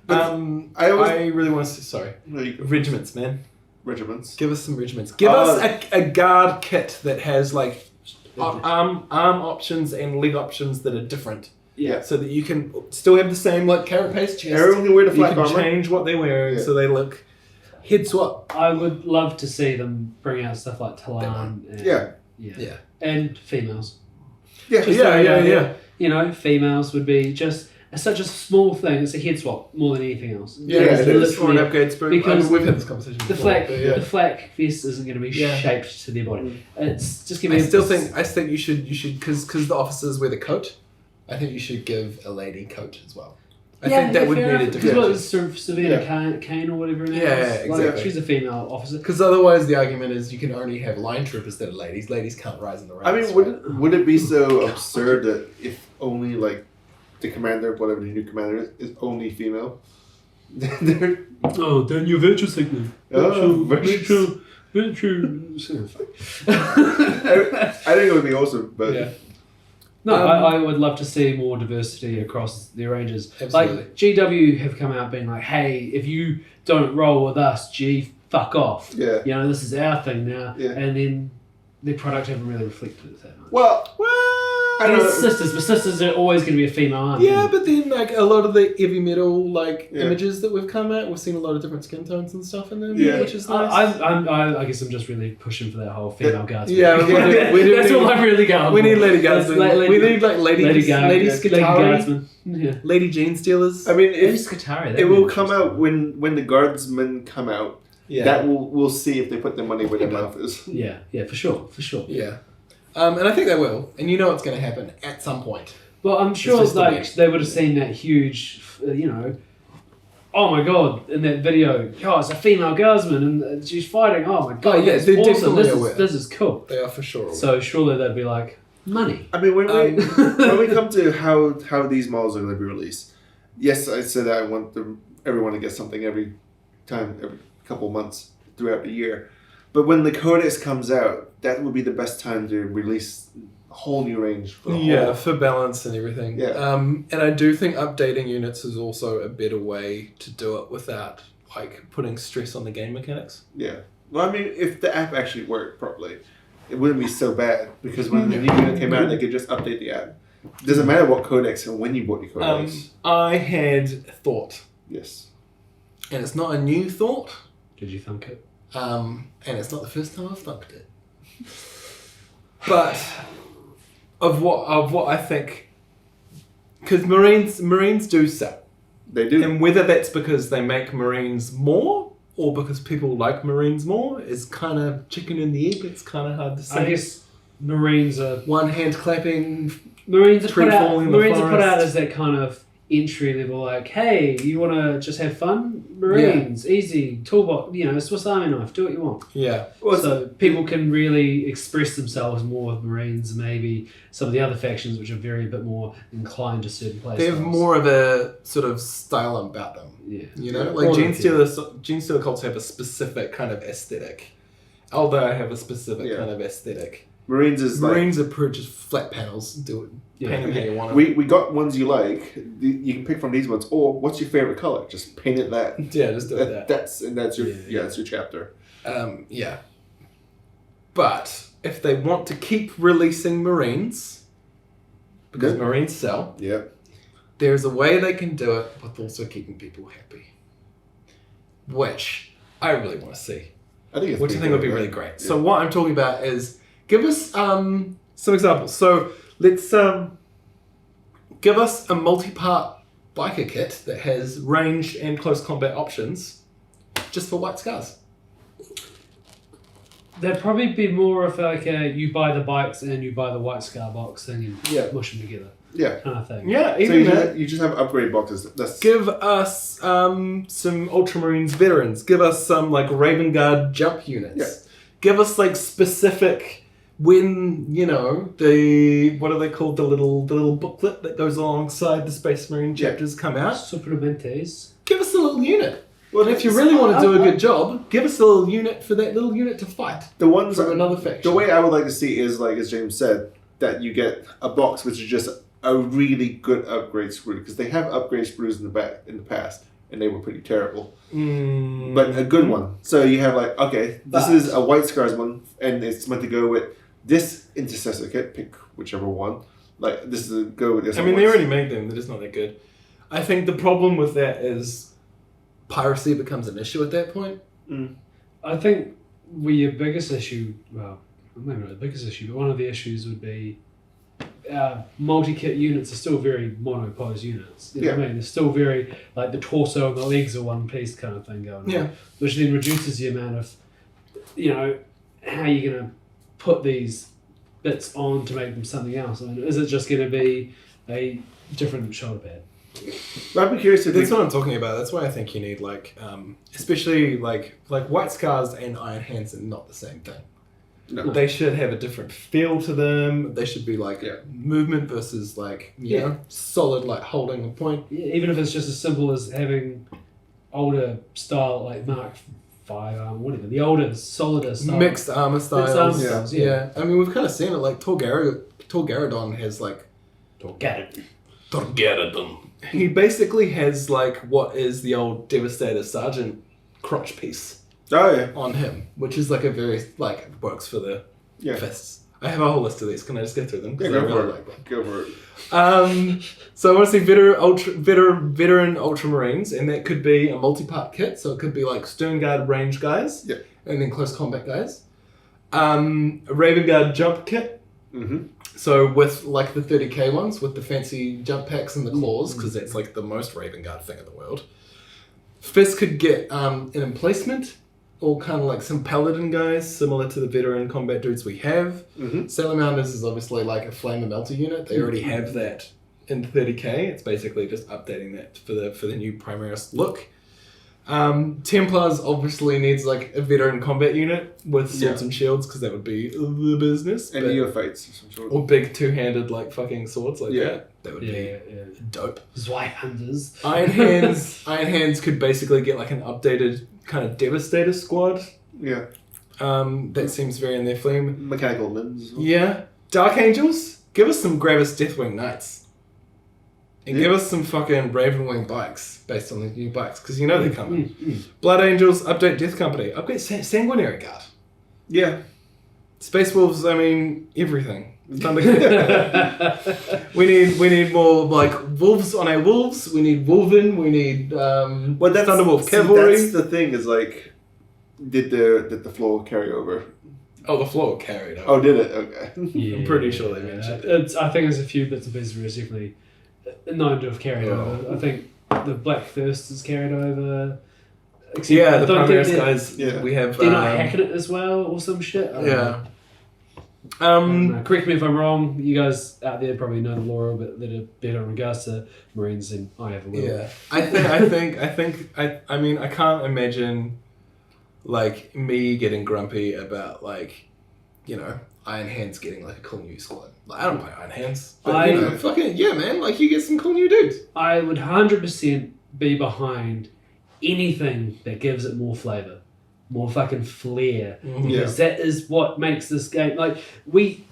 But I really want to. Sorry. No, you go. Regiments, man. Regiments. Give us some regiments. Give us a guard kit that has like arm options and leg options that are different. Yeah. So that you can still have the same like carapace chest. Everyone can wear the You flak can armor. change what they're wearing so they look head swap. I would love to see them bring out stuff like Talan. And, Yeah. And females. Yeah. Just Yeah. You know, females would be just such a small thing. It's a head swap more than anything else. Yeah, it it is. literally- Or an upgrade sprue. because we've had this conversation The before. flak, but yeah. the flak vest isn't going to be Yeah. shaped to their body. It's just going to I be. still think you should because the officers wear the coat. I think you should give a lady coat as well. I think that would need a Because different. what is Savannah Kane or whatever her name is? Like, exactly. she's a female officer. Because otherwise, the argument is you can only have line troopers that are ladies. Ladies can't rise in the ranks. I mean, would it be so absurd that if only like the commander, whatever the new commander is only female? They're- Oh, then you're virtue signaling. Oh, virtue. I think it would be awesome, but Yeah. No, I would love to see more diversity across the ranges. Absolutely. Like, GW have come out being like, hey, if you don't roll with us, fuck off. yeah. You know, this is our thing now. Yeah. And then their product haven't really reflected it that much. Well, I And don't it's know. sisters, but sisters are always going to be a female army. Yeah, but then like a lot of the heavy metal like Yeah. images that we've come out, we've seen a lot of different skin tones and stuff in them, Yeah. which is nice. I guess I'm just really pushing for that whole female guardsman. Yeah, we do That's need- all I'm really going we for. need lady That's guardsmen. We need like lady lady Scutari, guardsman. Yeah. lady Jean Stealers. I mean, Maybe if Scutari. it will come out when the guardsmen come out, Yeah, that we'll see if they put their money where their mouth is. Yeah, for sure. yeah. And I think they will, and you know it's going to happen at some point. Well, I'm sure just the way. like they would have seen that huge, oh my god, in that video, it's a female guardsman and she's fighting. Oh my god, Oh, yeah, that's they're awesome. definitely aware. This is cool. They are for sure. aware. So surely they'd be like, money. I mean, when we come to how these models are going to be released, yes, I said that I want everyone to get something every couple months throughout the year. But when the Codex comes out, that would be the best time to release a whole new range. For the whole. for balance and everything. Yeah. And I do think updating units is also a better way to do it without like putting stress on the game mechanics. Yeah. Well, I mean, if the app actually worked properly, it wouldn't be so bad because when the new unit came out, they could just update the app. It doesn't matter what codex and when you bought your codex. I had thought, Yes. and it's not a new thought, Did you thunk it? and it's not the first time I've thunked it. But of what I think, because Marines do sell. They do. And whether that's because they make Marines more or because people like Marines more is kind of chicken and the egg. It's kind of hard to say. I guess Marines are One hand clapping. Marines are Tree put out. falling in the Marines are put out forest. as that kind of entry level, like, hey, you want to just have fun? Marines, easy, toolbox. You know, Swiss Army knife. Do what you want. Yeah. Well, So people can really express themselves more with Marines, maybe some of the other factions which are very a bit more inclined to certain places. They have more of a sort of style about them. Yeah. You know, Yeah. like Or Gene the- Stealer cults have a specific kind of aesthetic. Eldar have a specific Yeah. kind of aesthetic. Marines is Marines are just flat panels. Do it. Yeah. Paint them how you want them. we got ones you like. You can pick from these ones. Or what's your favorite color? Just paint it that. Yeah, just do it that. That's your Yeah. that's your chapter. Yeah. But if they want to keep releasing Marines, because Marines sell, there's a way they can do it with also keeping people happy. Which I really want to see. Which I think would be really great. Yeah. So what I'm talking about is, give us some examples. So let's give us a multi-part biker kit that has ranged and close combat options just for White Scars. There'd probably be more of like you buy the bikes and you buy the White Scar box and you mush them together. Yeah. Kind of thing. Yeah, even so you just have upgrade boxes. Give us some Ultramarines veterans. Give us some like Raven Guard jump units. Yeah. Give us like specific when, you know, the what are they called? The little booklet that goes alongside the Space Marine chapters come out. Suplementes. Give us a little unit. Well, if you really want to do a good job, give us a little unit for that little unit to fight. The ones from another faction. The way I would like to see is, like as James said, that you get a box which is just a really good upgrade sprue, because they have upgrade sprues in the past, and they were pretty terrible. But a good one. So you have like, okay, this is a White Scars one, and it's meant to go with this intercessor kit. Pick whichever one. Like this is a go with this. I mean, they already made them. They're just not that good. I think the problem with that is piracy becomes an issue at that point. I think your biggest issue, well, maybe not the biggest issue, but one of the issues would be multi-kit units are still very monopose units. You know what I mean? They're still very, like the torso and the legs are one piece kind of thing going on. Which then reduces the amount of, you know, how you're going to put these bits on to make them something else. I mean, is it just going to be a different shoulder pad? I'd be curious if that's what I'm talking about. That's why I think you need like, especially like White Scars and Iron Hands are not the same thing. No. They should have a different feel to them. They should be like movement versus like you know solid like holding a point. Yeah, even if it's just as simple as having older style like Mark V whatever, the older solider style. Mixed armor styles. Yeah. I mean we've kind of seen it like Torgaradon has like Torgaradon. He basically has like what is the old Devastator Sergeant crotch piece. On him, which is like a very like works for the fists. I have a whole list of these. Can I just go through them? Yeah, go for it. Go for it. So I want to see veteran Ultramarines, and that could be a multi-part kit. So it could be like Stern Guard range guys, and then close combat guys. A Raven Guard jump kit. So with like the 30k ones with the fancy jump packs and the claws, because that's like the most Raven Guard thing in the world. Fist could get an emplacement. All kind of like some paladin guys, similar to the veteran combat dudes we have. Salamanders is obviously like a flame and melter unit. They already have that in 30k. It's basically just updating that for the new Primaris look. Templars obviously needs like a veteran combat unit with swords and shields, because that would be the business. And neophytes of some sort. Or big two-handed like fucking swords like that. That would be dope. Zweihanders. Iron Hands could basically get like an updated kind of Devastator squad. Yeah. That seems very in their flame. Mechanical limbs as well. Yeah. Dark Angels, give us some Gravis Deathwing Knights. And give us some fucking Ravenwing bikes based on the new bikes, because you know they're coming. Blood Angels, update Death Company. Upgrade Sanguinary Guard. Yeah. Space Wolves, I mean, everything. we need more like wolves on our wolves. We need Wolven. We need Thunderwolf Cavalry. That's the thing is like, did the floor carry over? Oh, the floor carried over. Oh, did it? Okay. I'm pretty sure they mentioned it. I think there's a few bits and pieces where it's definitely known to have carried over. I think the Black Thirst is carried over. The Primaris guys. We have. They're not hacking it as well or some shit. Correct me if I'm wrong. You guys out there probably know the lore a bit better in regards to Marines than I have a little. Yeah, I mean, I can't imagine like me getting grumpy about like, you know, Iron Hands getting like a cool new squad. Like, I don't play Iron Hands, but you know, fucking man, like you get some cool new dudes. I would 100% be behind anything that gives it more flavor. More fucking flair, because that is what makes this game. Like we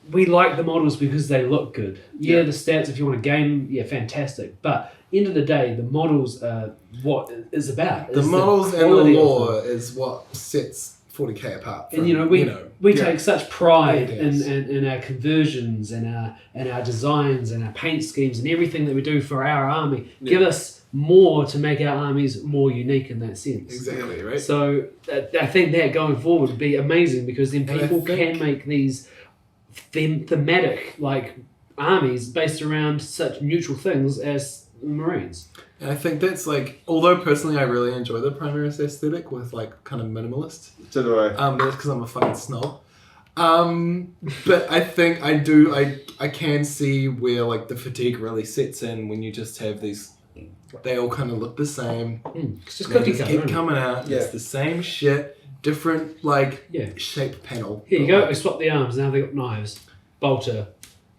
like the models because they look good. The stats, if you want to game, fantastic. But end of the day, the models are what it's about. The models and the lore is what sets 40k apart. From, And we take such pride in our conversions and our designs and our paint schemes and everything that we do for our army. Yeah. Give us more to make our armies more unique in that sense. Exactly, right? So I think that going forward would be amazing, because then people can make these thematic armies based around such neutral things as Marines. And I think that's although personally I really enjoy the Primaris aesthetic with kind of minimalist. So do I. That's because I'm a fucking snob. But I think I can see where the fatigue really sets in when you just have these. They all kind of look the same. It's just cookie cutter. Keep coming out. Yeah. It's the same shit, different shape panel. Here you go. We swapped the arms. Now they got knives, bolter,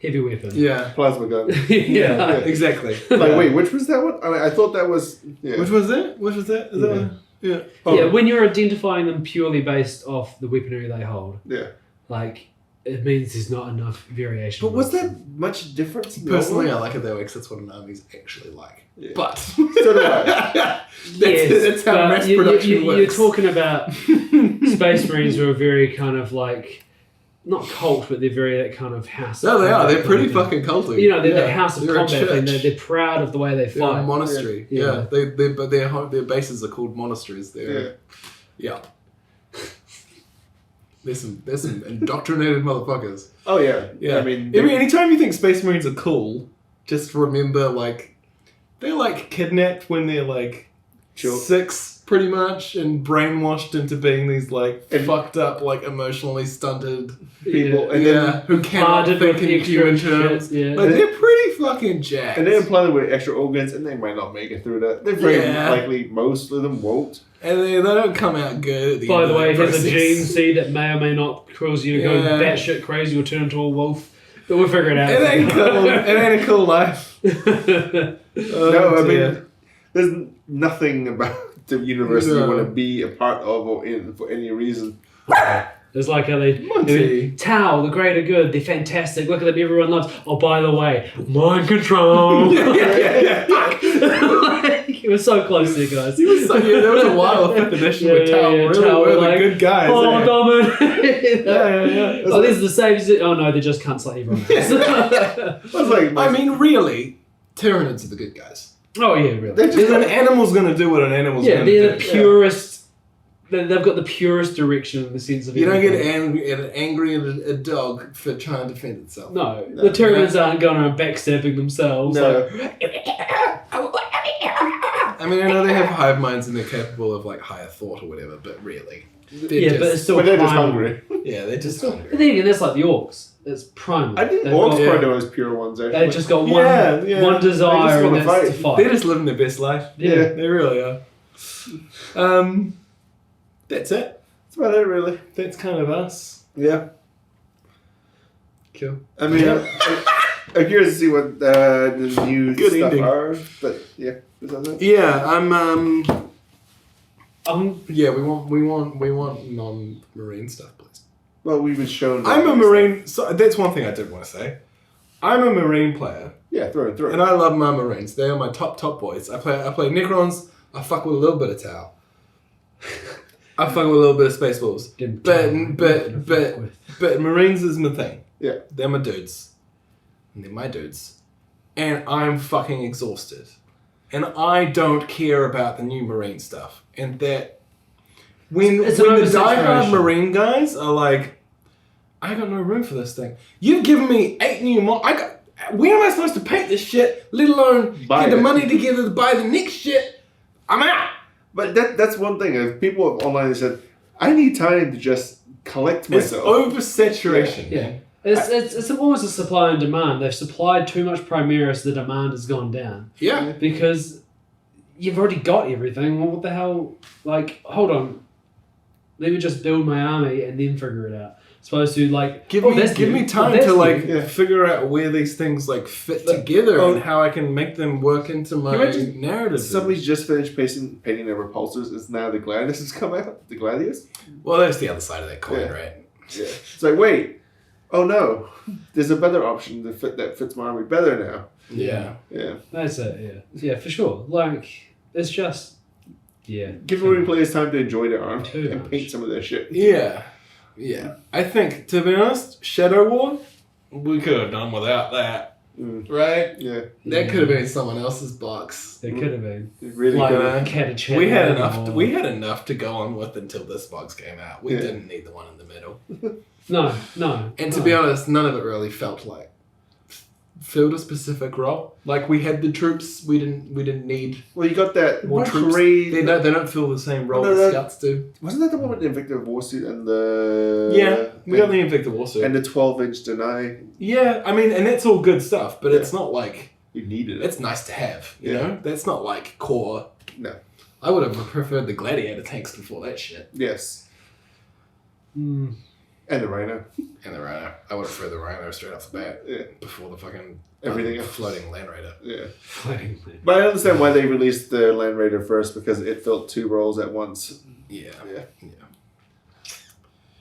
heavy weapon. Yeah, plasma gun. yeah, exactly. Wait, which was that one? I thought that was. Yeah. Which was that? Which was that? Is that one? Yeah. Yeah, when you're identifying them purely based off the weaponry they hold. Yeah. It means there's not enough variation. But was that much difference? Personally, I like it that way because that's what an army's actually like. Yeah. But so do I. That's how mass production works. You're talking about Space Marines who are very kind of not cult, but they're very that kind of house. No, they are. They're pretty fucking culty. They're that house of combat thing. They're proud of the way they fight. Monastery. Yeah. But their bases are called monasteries. Yeah. There's some indoctrinated motherfuckers. Oh yeah. I mean, anytime you think Space Marines are cool, just remember they're kidnapped when they're 6 pretty much, and brainwashed into being these fucked up emotionally stunted people, who cannot think in human terms. Yeah. They're pretty fucking jacked. And they're implanted with extra organs, and they might not make it through that. They're very likely most of them won't. And they don't come out good at the By end the way, of the here's a gene seed that may or may not cause you to go batshit crazy or turn into a wolf. But we'll figure it out. It ain't cool. It ain't a cool life. No, I mean, there's nothing about the universe you want to be a part of or in for any reason. It's how they Tau, the greater good, they're fantastic. Look at them, everyone loves. Oh, by the way, mind control. It was so close there, guys. There was a while of 5th edition where Tau really were the good guys. Oh, dominant. Oh, this is the same. Oh no, they're just cunts like everyone else. I mean, really, Tyranids are the good guys. Oh yeah, really. Because an animal's going to do what an animal's going to do. Yeah, they're the purest. They've got the purest direction in the sense of. You don't get angry at a dog for trying to defend itself. No, the Tyranids aren't going around backstabbing themselves. No. I mean, I know they have hive minds and they're capable of higher thought or whatever, but really, but it's still. They're just hungry. Yeah, they're just hungry. But then again, that's like the orcs. It's primal. I think orcs probably the most pure ones. Actually, they've just got one desire, and that's to fight. They're just living their best life. Yeah, they really are. That's it. That's about it, really. That's kind of us. Yeah. Cool. I mean, I'm curious to see what the new stuff are, but yeah, is that it? Yeah, yeah, we want non-marine stuff, please. Well, we've been shown. I'm a marine. So that's one thing I did want to say. I'm a marine player. Yeah, throw it. And I love my marines. They are my top boys. I play Necrons. I fuck with a little bit of Tau. I fuck with a little bit of Spaceballs. But Marines is my thing. Yeah. They're my dudes. And they're my dudes. And I'm fucking exhausted. And I don't care about the new Marine stuff. And that when the diehard Marine guys are I got no room for this thing. You've given me 8 new where am I supposed to paint this shit? Let alone get the money together to buy the next shit? I'm out. But that's one thing. If people online said, I need time to just collect myself. It's oversaturation. Yeah. It's almost a supply and demand. They've supplied too much Primaris, the demand has gone down. Yeah. Because you've already got everything. Well, what the hell? Hold on. Let me just build my army and then figure it out. Supposed to give me time to figure out where these things fit together and how I can make them work into my narrative. Somebody's just finished painting their repulsors. It's now the Gladius has come out. The Gladius. Well, that's the other side of that coin, right? Yeah. It's wait. Oh no, there's a better option that fits my army better now. Yeah. Yeah. That's it. Yeah. Yeah, for sure. It's just. Yeah. Give already players time to enjoy their army and paint some of their shit. Yeah. Yeah. I think, to be honest, Shadow War, we could have done without that. Right? Yeah. That could have been someone else's box. It could have been. It really Like, could. We had enough. We had enough to go on with until this box came out. We didn't need the one in the middle. No. And to be honest, none of it really filled a specific role. Like we had the troops. We didn't need. Well, you got that more troops. They don't fill the same role that scouts do. Wasn't that the one with the Invictive Warsuit and the... Yeah, we got the Invictive Warsuit. And the 12-inch deny. Yeah, I mean, and that's all good stuff, but it's not like... You needed it. It's nice to have, you know? That's not like core. No. I would have preferred the Gladiator tanks before that shit. Yes. And the Rhino. And the Rhino. I would have preferred the Rhino straight off the bat. Yeah. Before the fucking... Everything else. Floating Land Raider. Yeah. Floating. But I understand why they released the Land Raider first, because it filled 2 roles at once. Yeah.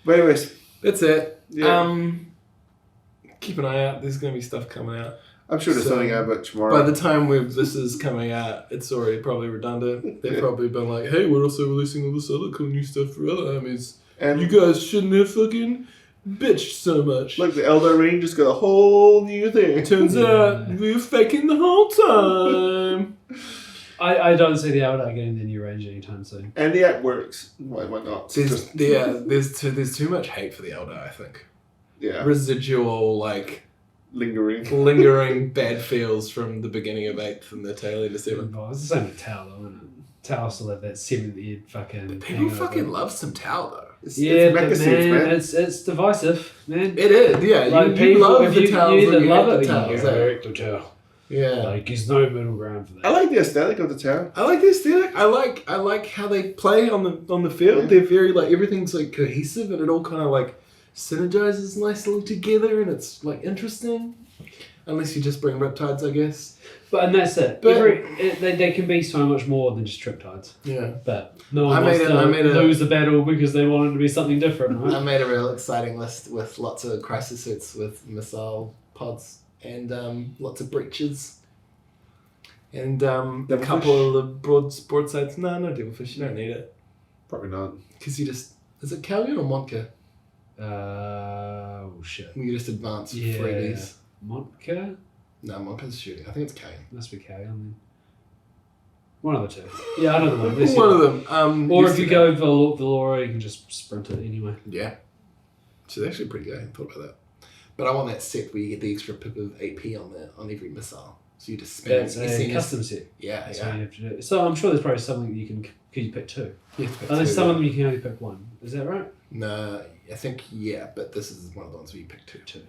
But anyways. That's it. Yeah. Keep an eye out. There's going to be stuff coming out. I'm sure there's something out about tomorrow. By the time this is coming out, it's already probably redundant. They've probably been like, hey, we're also releasing all this other cool new stuff for other armies. And you guys shouldn't have fucking bitched so much. Like the Eldar Range just got a whole new thing. Turns out we were faking the whole time. I don't see the Eldar getting the new range anytime soon. And the app works. Why not? There's too much hate for the Eldar, I think. Yeah. Residual, like... Lingering bad feels from the beginning of 8th and the tail end of 7th. Oh, it's the same with Tau, though, isn't it? Tau still have that 7th year fucking... But people fucking love some Tau, though. It's man. It's divisive, man. It is, yeah. Like, you love the Tau. You either love it or Taus, you hate the Tau. Yeah. Like, there's no middle ground for that. I like the aesthetic of the Tau. I like the aesthetic. I like how they play on the field. Yeah. They're very, like, everything's, like, cohesive and it all kind of, like, synergizes nicely together and it's, like, interesting. Unless you just bring Riptides, I guess. And that's it. But they can be so much more than just Triptides. Yeah. But no one wants to lose the battle because they want it to be something different, right? I made a real exciting list with lots of crisis suits with missile pods and lots of breaches. And a couple of the broadsides. No Devilfish. You don't need it. Probably not. Because you just... Is it Callion or Montka? Oh, shit. You just advance for freebies. Montka? No, Montka's shooting. I think it's Callion. Must be Callion then. One of the two. Yeah, I don't know. One of them. Or if you go Valora, you can just sprint it anyway. Yeah. Which is actually pretty good. I hadn't thought about that. But I want that set where you get the extra pip of AP on every missile. So you just spend it's a custom set. Yeah, That's what you have to do. So I'm sure there's probably something that you pick 2. Yeah, there's some of them you can only pick 1. Is that right? No, I think, but this is one of the ones where you pick 2.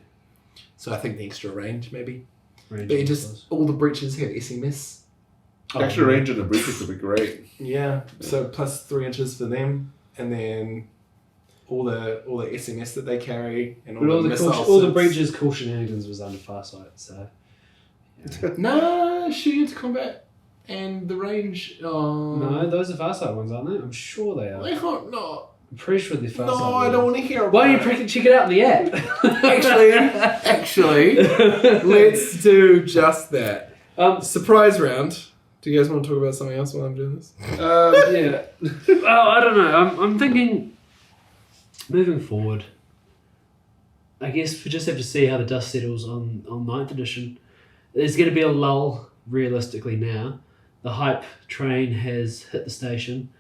So I think the extra range, maybe. But you just, all the breaches have SMS. Extra range on the breaches would be great. Yeah, so plus 3 inches for them, and then all the SMS that they carry, and all the missiles. All the breaches, cool shenanigans was under Farsight, so... Yeah. No, shooting into combat and the range. No, those are Farsight ones, aren't they? I'm sure they are. I hope not. I'm pretty sure they're Farsight. No, I don't want to hear about Why don't you check it out in the app? Actually, let's do just that. Surprise round. Do you guys want to talk about something else while I'm doing this? Yeah. Well, I don't know. I'm thinking, moving forward, I guess we just have to see how the dust settles on 9th edition. There's going to be a lull, realistically, now. The hype train has hit the station.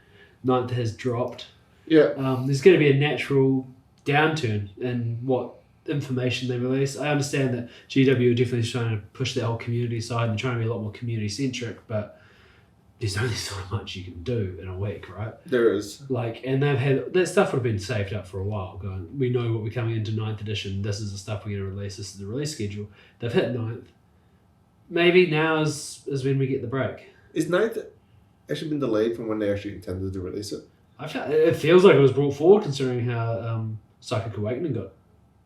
9th has dropped. Yeah. There's going to be a natural downturn in what information they release. I understand that GW are definitely trying to push their whole community side and trying to be a lot more community-centric, but there's only so much you can do in a week, right? There is. And they've had... That stuff would have been saved up for a while, going, we know what we're coming into 9th edition, this is the stuff we're going to release, this is the release schedule. They've hit 9th. Maybe now is when we get the break. Is 9th actually been delayed from when they actually intended to release it? It feels like it was brought forward considering how Psychic Awakening got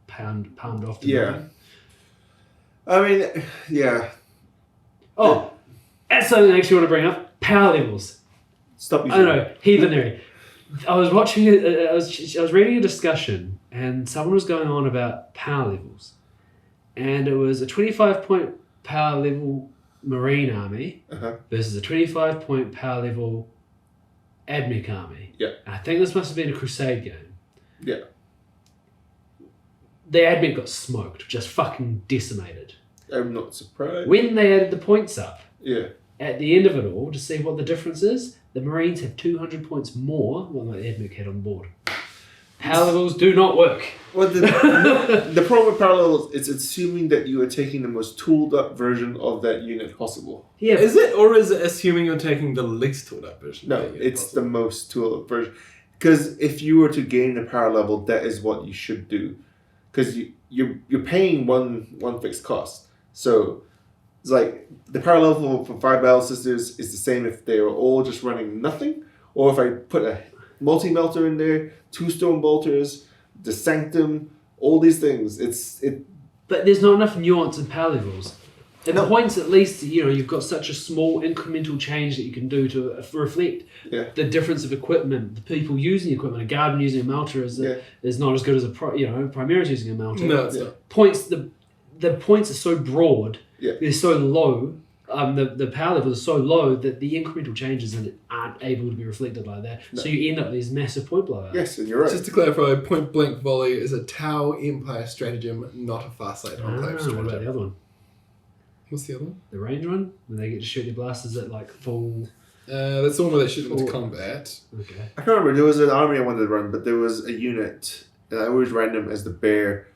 palmed off to 9. I mean, yeah. Oh, that's something I actually want to bring up. Power levels. Stop using I don't know, heathenry. I was watching it, I was reading a discussion and someone was going on about power levels. And it was a 25-point power level Marine army versus a 25-point power level Admech army. Yeah. I think this must have been a Crusade game. Yeah. The Admech got smoked, just fucking decimated. I'm not surprised. When they added the points up, Yeah. at the end of it all, to see what the difference is, the Marines have 200 points more than the Admech had on board. Power levels do not work. Well, the problem with parallels is assuming that you are taking the most tooled up version of that unit possible. Yeah, Is it, or is it assuming you're taking the least tooled up version? No, it's the most tooled up version. Because if you were to gain a power level, that is what you should do. Because you're paying one fixed cost. So it's like the power level for 5 Battle Sisters is the same if they were all just running nothing, or if I put a multi-melter in there, 2 stone bolters, the sanctum, all these things. but there's not enough nuance in power levels. At points, at least, you've got such a small incremental change that you can do to reflect the difference of equipment. The people using the equipment, a Garden using a melter is not as good as a Primaris using a melter. No, it's not. Points, the points are so broad, Yeah. they're so low, the power levels are so low that the incremental changes in it aren't able to be reflected like that. No. So you end up with these massive point blowouts. Yes, and you're right. Just to clarify, point blank volley is a Tau Empire stratagem, not a Farsight Enclave What stratagem. about the other one? What's the other one? The range one? When they get to shoot their blasters at like full... That's the one where they shoot into combat. Okay. I can't remember. There was an army I wanted to run, but there was a unit, and I always ran them as the bare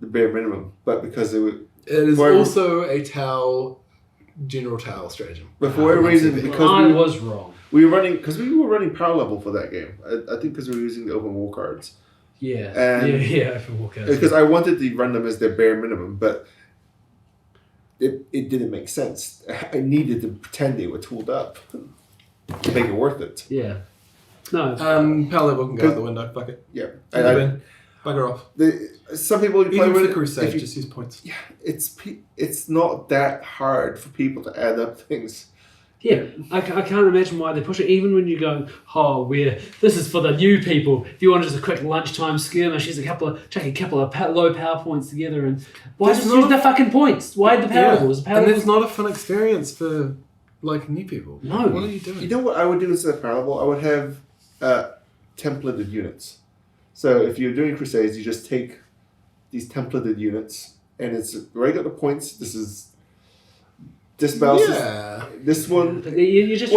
minimum. But because it is also a Tau, General Tau stratagem. But for whatever reason, because I was wrong. we were running power level for that game. I think because we were using the open war cards. Yeah. And open war cards. Because I wanted to run them as their bare minimum, but it didn't make sense. I needed to pretend they were tooled up to make it worth it. Yeah. No. Power level can go out the window. Fuck it. Yeah. Bugger off. Some people play Even with for the Crusade, just use points. Yeah, it's not that hard for people to add up things. Yeah, I can't imagine why they push it. Even when you go, this is for the new people. If you want just a quick lunchtime skirmish, use chuck a couple of low power points together, and why just use the fucking points? Why the power levels? It's not a fun experience for new people. No. What are you doing? You know what I would do instead of power level? I would have templated units. So if you're doing Crusades, you just take these templated units, and it's right at the points. This is dispels. Yeah. This one. You're just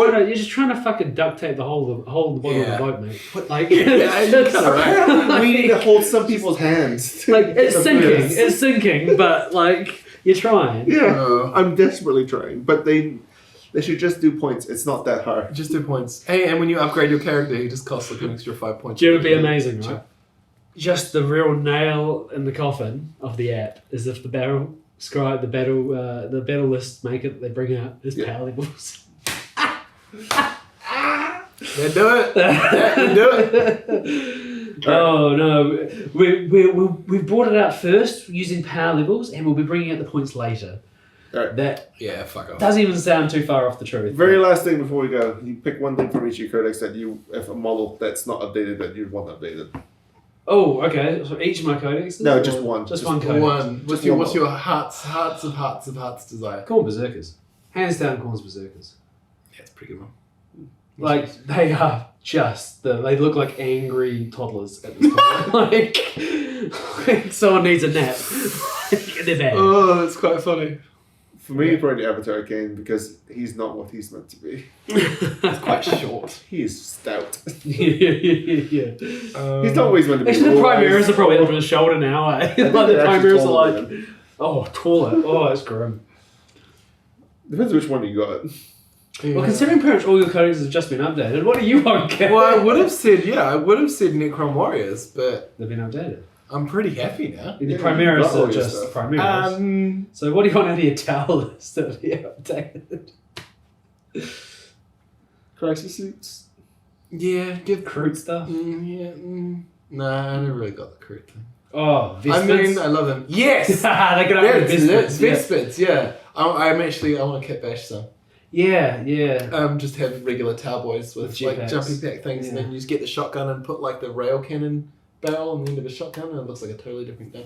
trying to fucking duct tape the whole of the bottom of the boat, mate. Like, We need to hold some people's hands. Like it's sinking, but like you're trying. Yeah, I'm desperately trying, but they should just do points. It's not that hard. Just do points. Hey, and when you upgrade your character, he just costs like an extra 5 points. It would be amazing, right? Just the real nail in the coffin of the app is if the battle list maker that they bring out is power levels. Yeah, do it. Yeah, do it. Oh no, we brought it out first using power levels, and we'll be bringing out the points later. Alright. That fuck off. doesn't even sound too far off the truth. Very last thing before we go, you pick one thing from each of your codex that if a model that's not updated that you'd want updated. Oh, okay. So each of my codexes? No, just one. Just one codex. One. What's your hearts of hearts desire? Corn Berserkers. Hands down, Corn's Berserkers. Yeah, it's a pretty good one. Like, they are they look like angry toddlers at this point. like someone needs a nap. They're bad. Oh, it's quite funny. For me, probably Avatar Kane, because he's not what he's meant to be. It's quite short. He is stout. yeah. He's not what he's meant to be. Actually, the Primaris are probably over his shoulder now. Like the Primaris are like, taller. Oh, it's grim. Depends which one you got. Yeah. Well, considering pretty much all your codexes have just been updated, what do you want, Kevin? Well, I would have said Necron Warriors, but they've been updated. I'm pretty happy now. The Primaris are just Primaris. So what do you want out of your tower list that be updated? Crisis suits? Yeah, give Crude stuff? Nah, I never really got the crude thing. Oh, Vespits? I mean, I love them. Yes! They can upgrade Vespits. Vespits, yeah. I want to Kit Bash some. Yeah. Just have regular Tau boys with like jumpy pack things, and then you just get the shotgun and put like the rail cannon barrel on the end of a shotgun, and it looks like a totally different gun.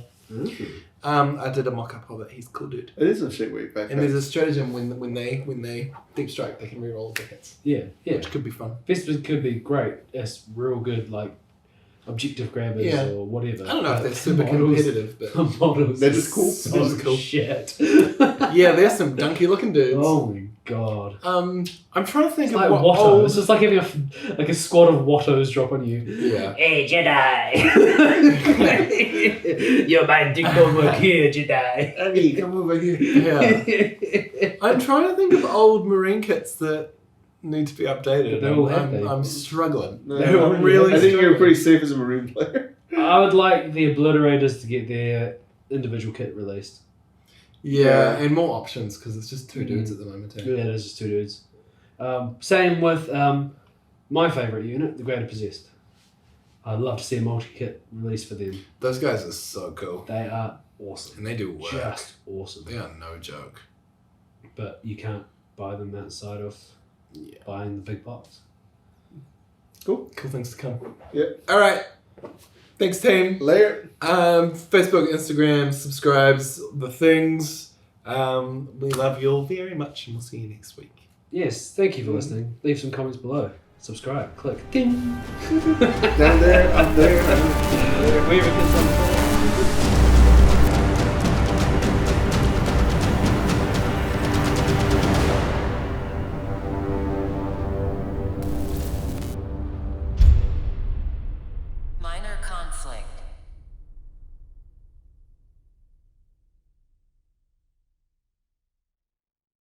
I did a mock-up of it. He's a cool dude. It is a shitweight backpack. And there's a stratagem when they deep strike, they can reroll the hits. Yeah. Which could be fun. Vespas could be great as real good, like, objective grabbers or whatever. I don't know if they're super competitive, but models they're just cool. So They're just cool. shit. Yeah, there's some dunky looking dudes. Oh my god. I'm trying to think It's of like what Watto. old... It's just like having a squad of Wattos drop on you. Yeah. Hey Jedi! You're my dick homework here, Jedi. Andy, come over here. Yeah. I'm trying to think of old Marine kits that need to be updated. But they all have been. I'm struggling. No, I'm really I think you're struggling. pretty safe as a Marine player. I would like the Obliterators to get their individual kit released. Yeah, and more options because it's just two dudes at the moment. Yeah, it is just two dudes. Same with my favourite unit, the Greater Possessed. I'd love to see a multi-kit released for them. Those guys are so cool. They are awesome. And they do work. Just awesome. They are no joke. But you can't buy them outside of buying the big box. Cool. Cool things to come. Yeah. All right. Thanks, team. Later. Facebook, Instagram, subscribes, the things. We love you all very much, and we'll see you next week. Yes, thank you for listening. Leave some comments below. Subscribe. Click. Ding. Down there, up there. Wherever it is on